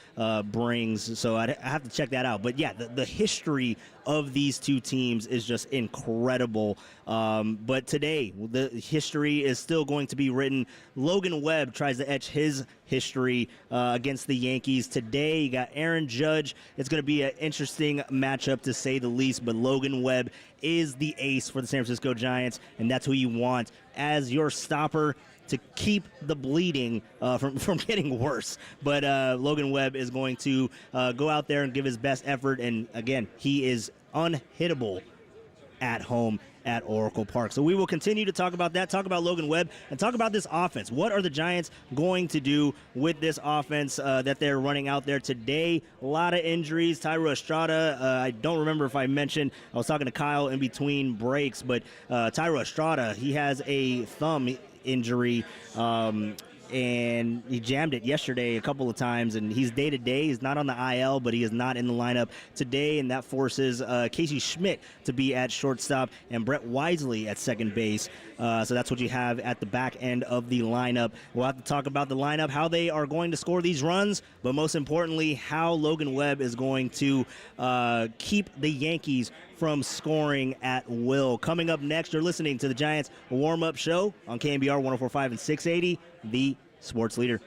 brings. So I have to check that out. But yeah, the history of these two teams is just incredible. But today, the history is still going to be written. Logan Webb tries to etch his history against the Yankees. Today, you got Aaron Judge. It's going to be an interesting matchup, to say the least. But Logan Webb is the ace for the San Francisco Giants, and that's who you want as your stopper to keep the bleeding from getting worse. But Logan Webb is going to go out there and give his best effort. And, again, he is unhittable at home at Oracle Park. So we will continue to talk about that, talk about Logan Webb, and talk about this offense. What are the Giants going to do with this offense that they're running out there today? A lot of injuries. Thairo Estrada, I don't remember if I mentioned, I was talking to Kyle in between breaks, but Thairo Estrada, he has a thumb injury, and he jammed it yesterday a couple of times, and he's day-to-day. He's not on the IL, but he is not in the lineup today, and that forces Casey Schmidt to be at shortstop and Brett Wisely at second base. So that's what you have at the back end of the lineup. We'll have to talk about the lineup, how they are going to score these runs, but most importantly, how Logan Webb is going to keep the Yankees from scoring at will. Coming up next, you're listening to the Giants warm-up show on KNBR 104.5 and 680, the sports leader.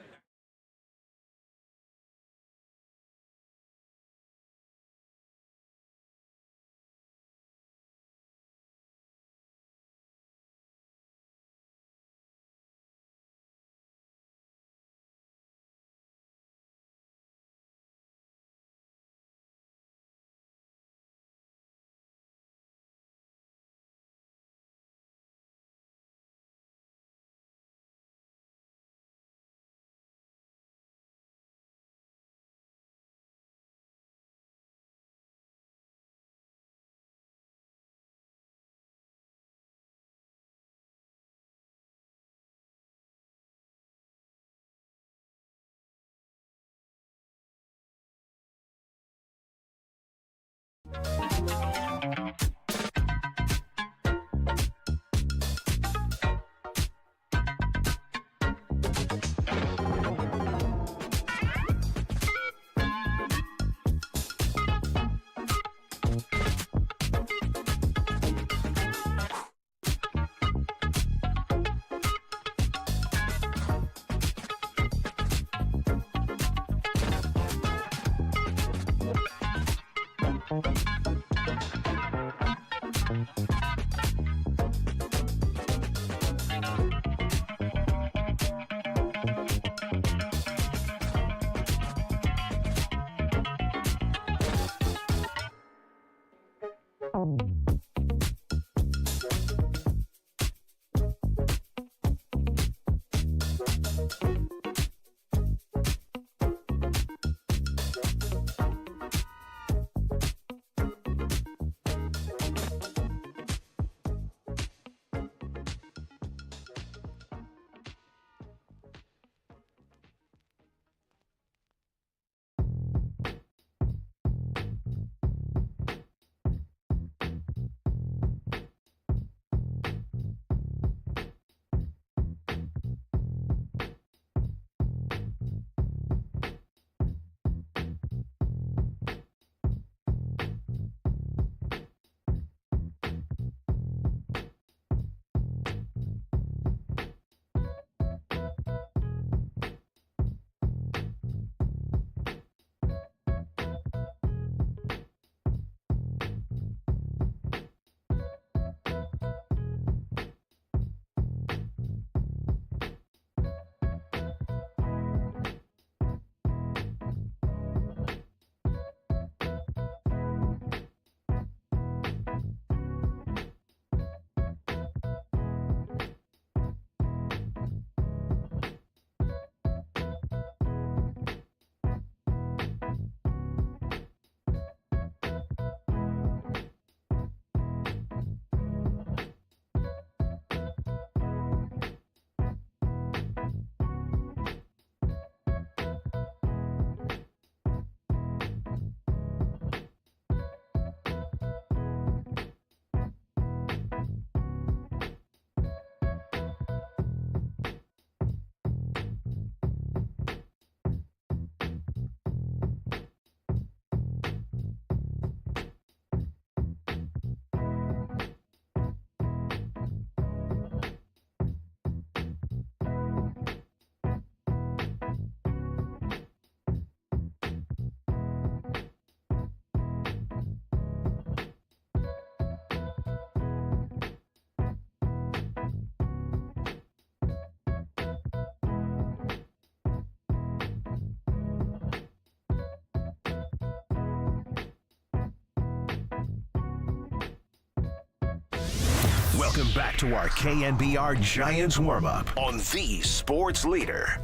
Welcome back to our KNBR Giants warm-up on the Sports Leader.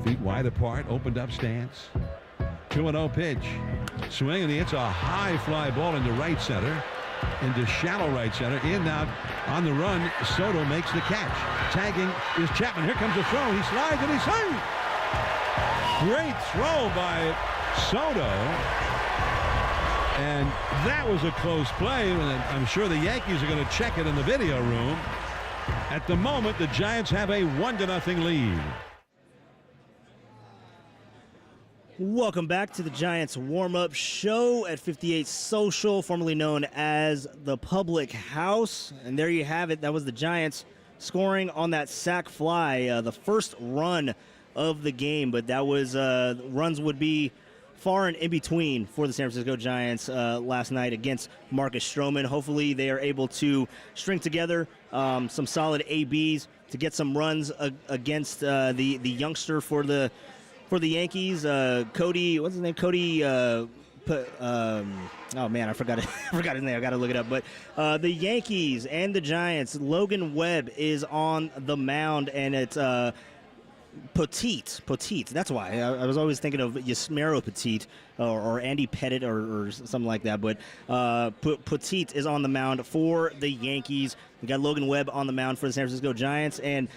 Feet wide apart, opened up stance. 2-0 pitch. Swing, and he hits a high fly ball into right center. Into shallow right center. In now on the run. Soto makes the catch. Tagging is Chapman. Here comes the throw. He slides and he swings. Great throw by Soto. And that was a close play. And I'm sure the Yankees are going to check it in the video room. At the moment, the Giants have a 1-0 lead. Welcome back to the Giants warm-up show at 58 Social, formerly known as the Public House. And there you have it. That was the Giants scoring on that sac fly, the first run of the game. But that was runs would be far and in between for the San Francisco Giants last night against Marcus Stroman. Hopefully they are able to string together some solid ABs to get some runs against the youngster for the Yankees, Cody. What's his name? Cody. Oh man, I forgot it. I forgot his name. I got to look it up. But the Yankees and the Giants. Logan Webb is on the mound, and it's Petit. That's why I was always thinking of Yasmero Petit or Andy Pettit or something like that. But Petit is on the mound for the Yankees. We got Logan Webb on the mound for the San Francisco Giants, and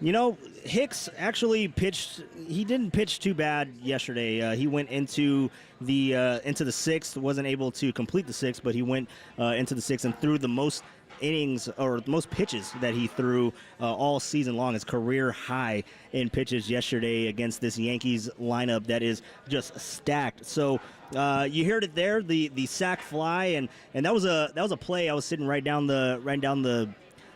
you know, Hicks actually pitched. He didn't pitch too bad yesterday. He went into the sixth, wasn't able to complete the sixth, but he went into the sixth and threw the most innings or most pitches that he threw all season long. His career high in pitches yesterday against this Yankees lineup that is just stacked. So you heard it there, the sac fly, and that was a play. I was sitting right down the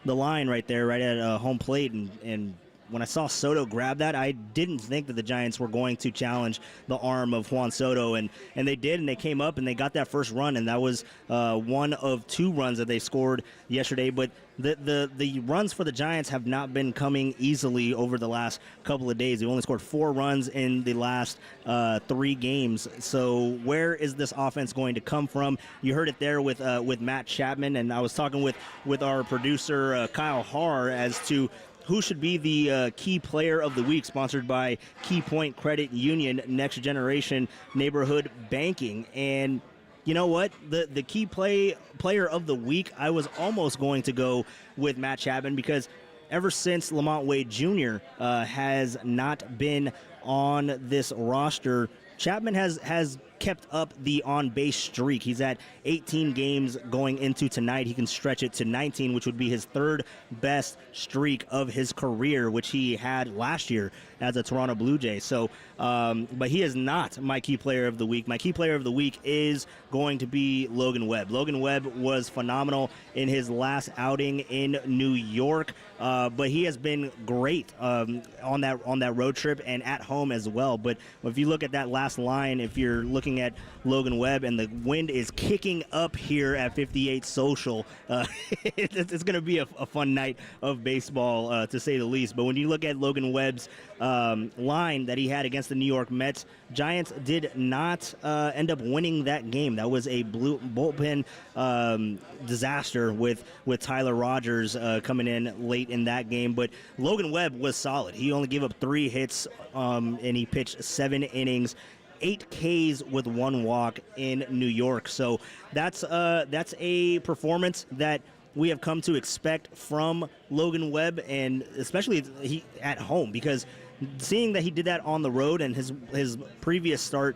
line right there, right at home plate, and when I saw Soto grab that, I didn't think that the Giants were going to challenge the arm of Juan Soto, and they did, and they came up and they got that first run, and that was one of 2 runs that they scored yesterday. But the runs for the Giants have not been coming easily over the last couple of days. They only scored 4 runs in the last 3 games. So where is this offense going to come from? You heard it there with Matt Chapman, and I was talking with our producer Kyle Haar as to who should be the key player of the week, sponsored by Key Point Credit Union, Next Generation Neighborhood Banking. And you know what? The key player of the week, I was almost going to go with Matt Chapman, because ever since Lamont Wade Jr. Has not been on this roster, Chapman has kept up the on-base streak. He's at 18 games going into tonight. He can stretch it to 19, which would be his 3rd best streak of his career, which he had last year as a Toronto Blue Jay. So, but he is not my key player of the week. My key player of the week is going to be Logan Webb. Logan Webb was phenomenal in his last outing in New York, but he has been great on that road trip and at home as well. But if you look at that last line, if you're looking at Logan Webb, and the wind is kicking up here at 58 Social, it's going to be a fun night of baseball, to say the least. But when you look at Logan Webb's line that he had against the New York Mets, Giants did not end up winning that game. That was a bullpen disaster with Tyler Rogers coming in late in that game. But Logan Webb was solid. He only gave up 3 hits, and he pitched 7 innings. 8 Ks with 1 walk in New York. So that's a performance that we have come to expect from Logan Webb, and especially he at home, because seeing that he did that on the road, and his previous start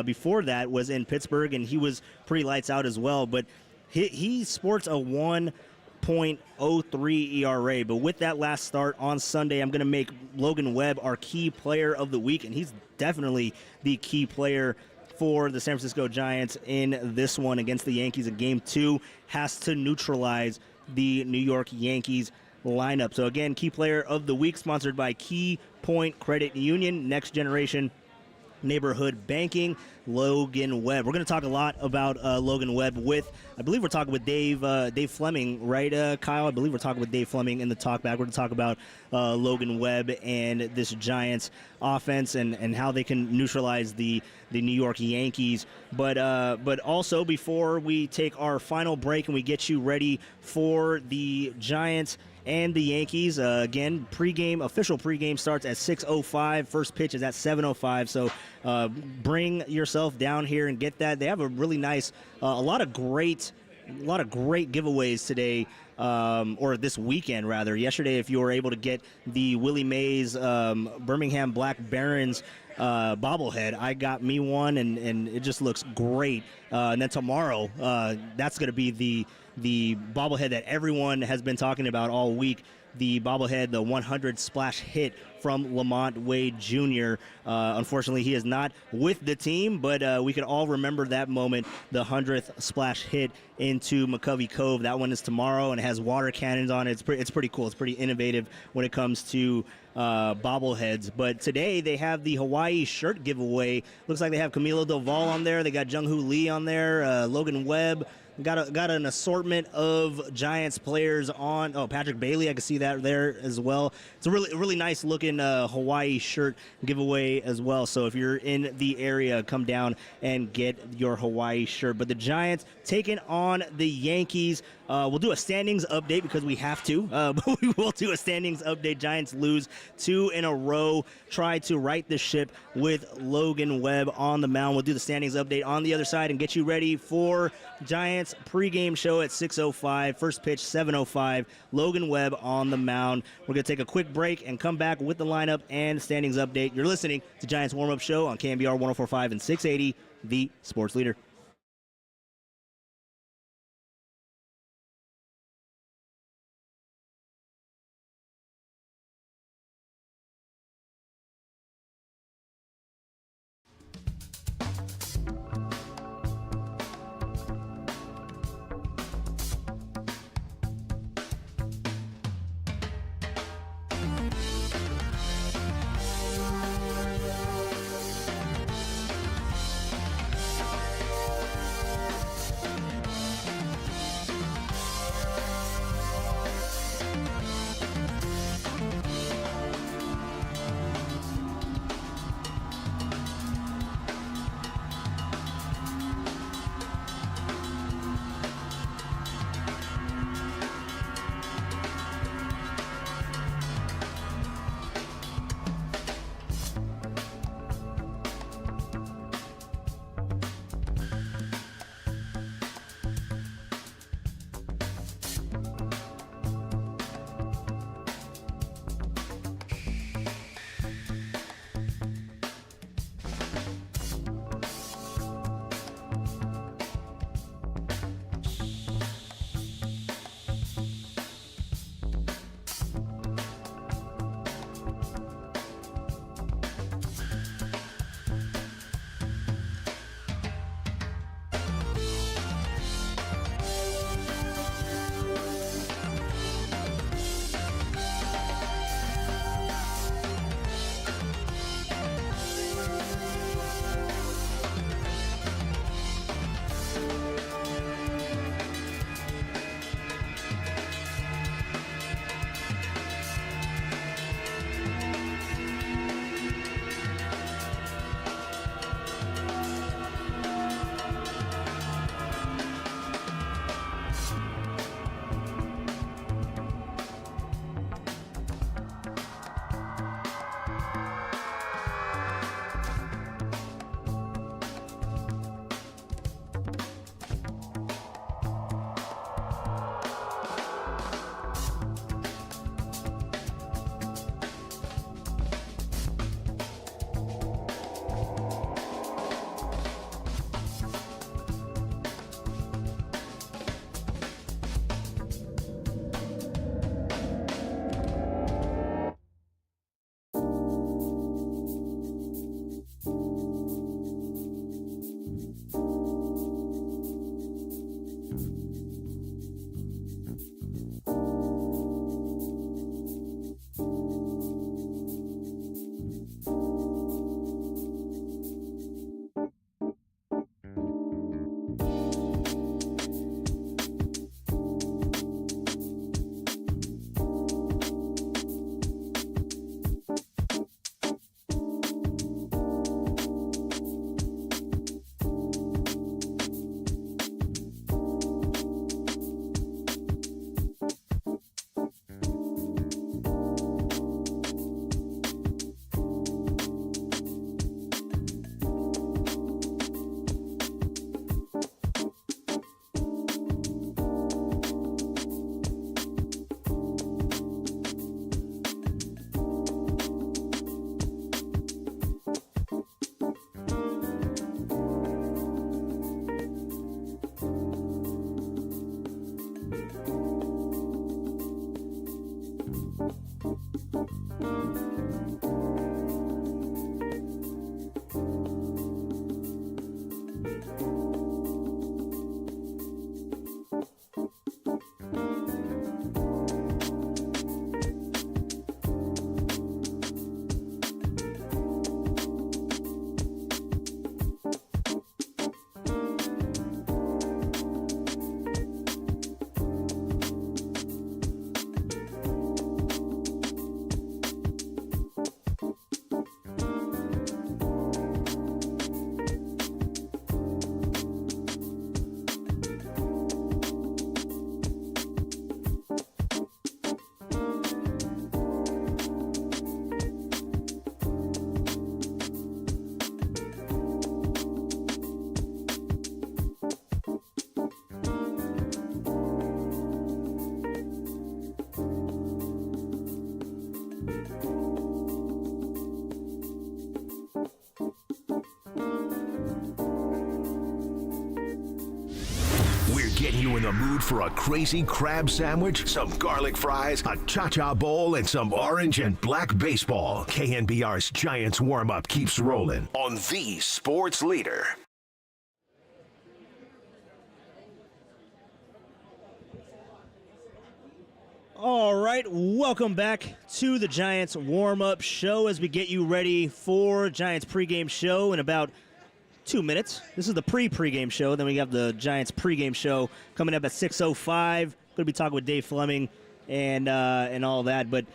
before that was in Pittsburgh, and he was pretty lights out as well. But he sports a 1.03 ERA. But with that last start on Sunday, I'm going to make Logan Webb our key player of the week, and he's definitely the key player for the San Francisco Giants in this one against the Yankees in Game 2. Has to neutralize the New York Yankees lineup. So again, key player of the week, sponsored by Key Point Credit Union, Next Generation Neighborhood Banking, Logan Webb. We're going to talk a lot about Logan Webb I believe we're talking with Dave Fleming, right, Kyle? I believe we're talking with Dave Fleming in the talkback. We're going to talk about Logan Webb and this Giants offense and how they can neutralize the New York Yankees. But also, before we take our final break and we get you ready for the Giants and the Yankees, again, official pregame starts at 6:05. First pitch is at 7:05. So bring yourself down here and get that. They have a really nice, a lot of great giveaways today, or this weekend rather. Yesterday, if you were able to get the Willie Mays Birmingham Black Barons bobblehead, I got me one, and it just looks great. And then tomorrow, that's going to be the bobblehead that everyone has been talking about all week. The bobblehead, the 100 splash hit from Lamont Wade Jr. Unfortunately, he is not with the team, but we can all remember that moment, the 100th splash hit into McCovey Cove. That one is tomorrow, and it has water cannons on it. It's pretty cool. It's pretty innovative when it comes to bobbleheads. But today they have the Hawaii shirt giveaway. Looks like they have Camilo Doval on there. They got Jung-Hoo Lee on there, Logan Webb. Got an assortment of Giants players on. Oh, Patrick Bailey, I can see that there as well. It's a really nice looking Hawaii shirt giveaway as well. So if you're in the area, come down and get your Hawaii shirt. But the Giants taking on the Yankees. We'll do a standings update because we have to. But we will do a standings update. Giants lose 2 in a row. Try to right the ship with Logan Webb on the mound. We'll do the standings update on the other side and get you ready for Giants pregame show at 6:05. First pitch 7:05. Logan Webb on the mound. We're going to take a quick break and come back with the lineup and standings update. You're listening to Giants warm-up show on KNBR 104.5 and 680, the sports leader. Getting you in the mood for a crazy crab sandwich, some garlic fries, a cha-cha bowl, and some orange and black baseball. KNBR's Giants warm-up keeps rolling on the sports leader. All right, welcome back to the Giants warm-up show as we get you ready for Giants pregame show in about 2 minutes. This is the pregame show. Then we have the Giants pregame show coming up at 6:05. Going to be talking with Dave Fleming and all that. But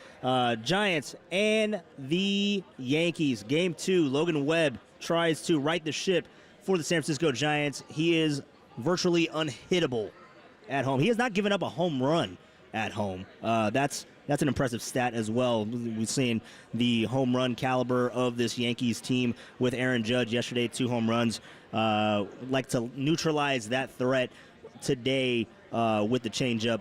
Giants and the Yankees, Game 2. Logan Webb tries to right the ship for the San Francisco Giants. He is virtually unhittable at home. He has not given up a home run at home. That's an impressive stat as well. We've seen the home run caliber of this Yankees team with Aaron Judge yesterday, 2 home runs. Like to neutralize that threat today with the changeup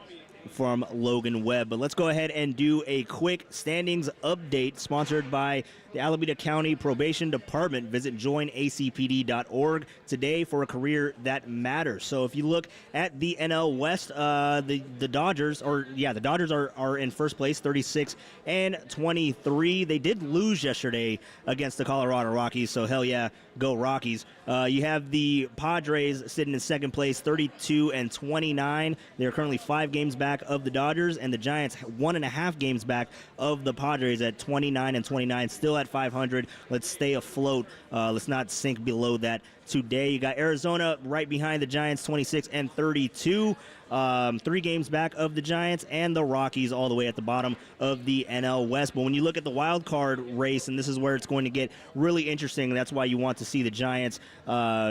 from Logan Webb. But let's go ahead and do a quick standings update sponsored by the Alameda County Probation Department. Visit joinacpd.org today for a career that matters. So if you look at the NL West, the Dodgers are in first place, 36-23. They did lose yesterday against the Colorado Rockies, so hell yeah, go Rockies. You have the Padres sitting in second place, 32-29. They're currently 5 games back of the Dodgers, and the Giants 1.5 games back of the Padres at 29-29, still at 500. Let's stay afloat. Let's not sink below that today. You got Arizona right behind the Giants, 26-32. 3 games back of the Giants, and the Rockies all the way at the bottom of the NL West. But when you look at the wild card race, and this is where it's going to get really interesting, that's why you want to see the Giants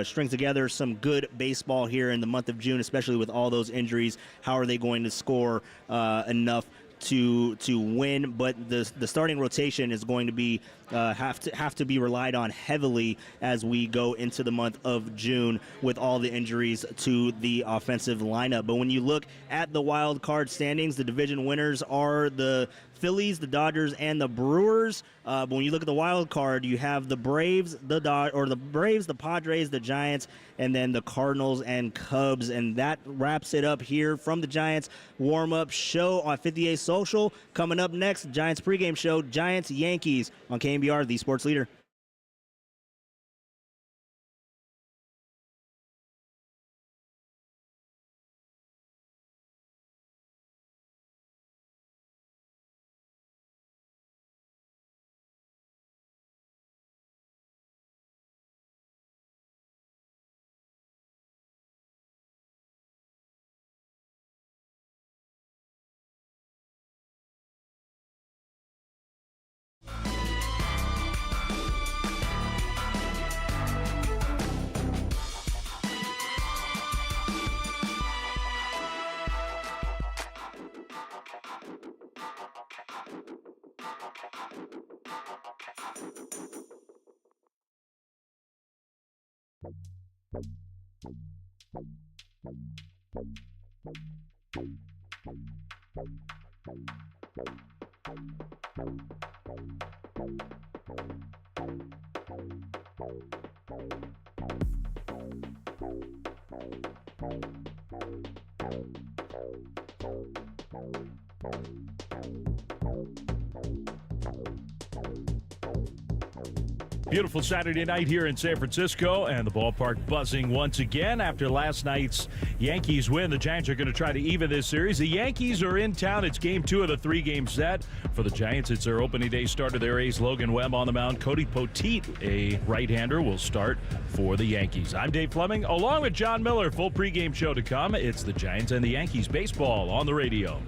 string together some good baseball here in the month of June, especially with all those injuries. How are they going to score enough to win? But the starting rotation is going to be have to be relied on heavily as we go into the month of June with all the injuries to the offensive lineup. But when you look at the wild card standings, the division winners are the Phillies, the Dodgers, and the Brewers. But when you look at the wild card, you have the Braves, the Padres, the Giants, and then the Cardinals and Cubs. And that wraps it up here from the Giants warm-up show on 58 Social. Coming up next, Giants pregame show, Giants-Yankees on KNBR, the sports leader. Beautiful Saturday night here in San Francisco, and the ballpark buzzing once again after last night's Yankees win. The Giants are going to try to even this series. The Yankees are in town. It's game 2 of the 3-game set. For the Giants, it's their opening day starter. Their ace, Logan Webb, on the mound. Cody Poteet, a right-hander, will start for the Yankees. I'm Dave Fleming, along with John Miller. Full pregame show to come. It's the Giants and the Yankees baseball on the radio.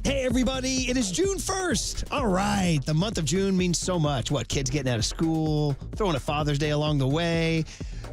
Hey, everybody, it is June 1st. All right, the month of June means so much. What, kids getting out of school, throwing a Father's Day along the way.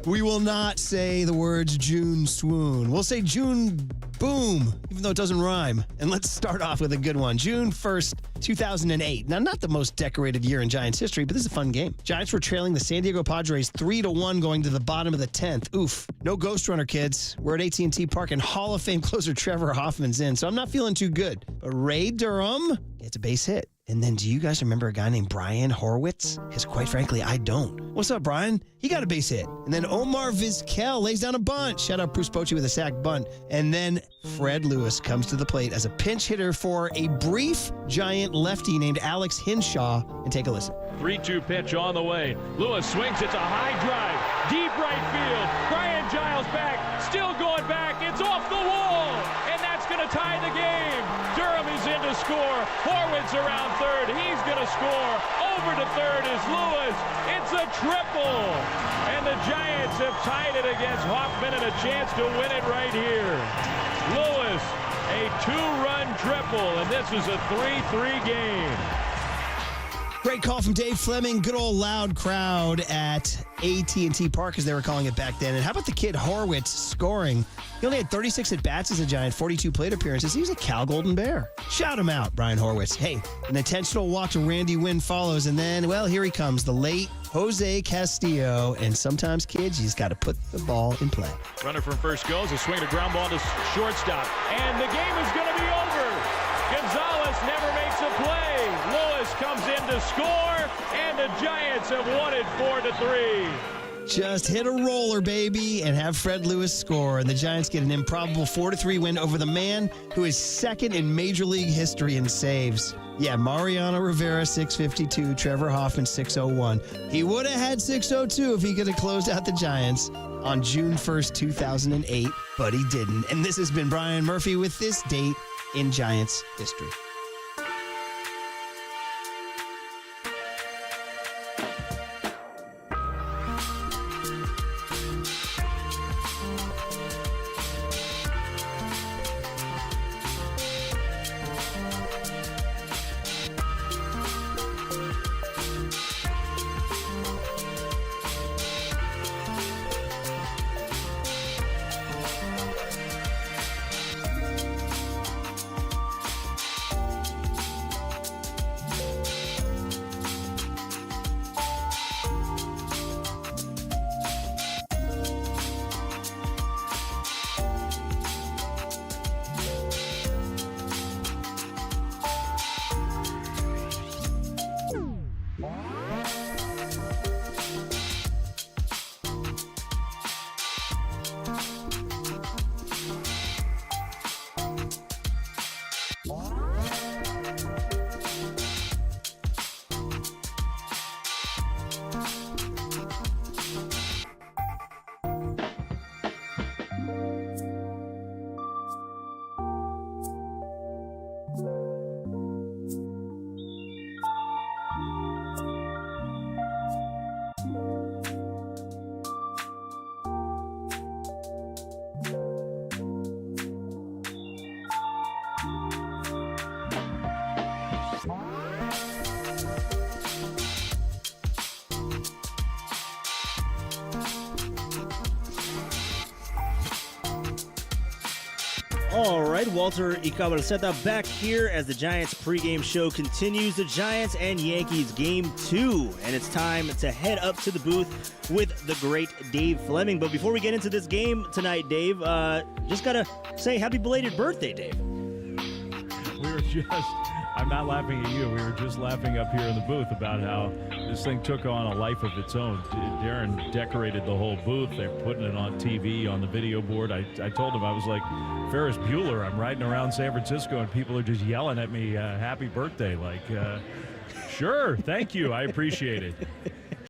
We will not say the words June swoon. We'll say June boom, even though it doesn't rhyme. And let's start off with a good one. June 1st, 2008. Now, not the most decorated year in Giants history, but this is a fun game. Giants were trailing the San Diego Padres 3-1 going to the bottom of the 10th. Oof. No ghost runner, kids. We're at AT&T Park, and Hall of Fame closer Trevor Hoffman's in, so I'm not feeling too good. But Ray Durham gets a base hit. And then do you guys remember a guy named Brian Horwitz? Because quite frankly, I don't. What's up, Brian? He got a base hit. And then Omar Vizquel lays down a bunt. Shout out Bruce Bochy with a sac bunt. And then Fred Lewis comes to the plate as a pinch hitter for a brief Giant lefty named Alex Hinshaw. And take a listen. 3-2 pitch on the way. Lewis swings. It's a high drive. Deep right field. Brian Giles back. Still going back. It's off the wall. And that's going to tie the game. Durham is in to score. Horwitz around third. He's going to score. Over to third is Lewis. It's a triple. And the Giants have tied it against Hoffman and a chance to win it right here. Lewis, a 2-run triple, and this is a 3-3 game. Great call from Dave Fleming. Good old loud crowd at AT&T Park, as they were calling it back then. And how about the kid Horwitz scoring? He only had 36 at-bats as a Giant, 42 plate appearances. He was a Cal Golden Bear. Shout him out, Brian Horwitz. Hey, an intentional walk to Randy Wynn follows, and then, well, here he comes, the late Jose Castillo. And sometimes, kids, you just got to put the ball in play. Runner from first goes, a swing, a ground ball to shortstop. And the game is going to be over. Gonzalez never makes a play. Lewis comes in to score, and the Giants have won it 4-3. Just hit a roller, baby, and have Fred Lewis score. And the Giants get an improbable 4-3 win over the man who is second in Major League history in saves. Yeah, Mariano Rivera, 652, Trevor Hoffman, 601. He would have had 602 if he could have closed out the Giants on June 1st, 2008, but he didn't. And this has been Brian Murphy with this date in Giants history. All right, Walter Icabalceta back here as the Giants pregame show continues. The Giants and Yankees game 2, and it's time to head up to the booth with the great Dave Fleming. But before we get into this game tonight, Dave, just gotta say happy belated birthday, Dave. We were just, I'm not laughing at you, we were just laughing up here in the booth about how this thing took on a life of its own. Darren decorated the whole booth. They're putting it on TV, on the video board. I told him, I was like Ferris Bueller. I'm riding around San Francisco and people are just yelling at me, happy birthday. Like, sure, thank you, I appreciate it.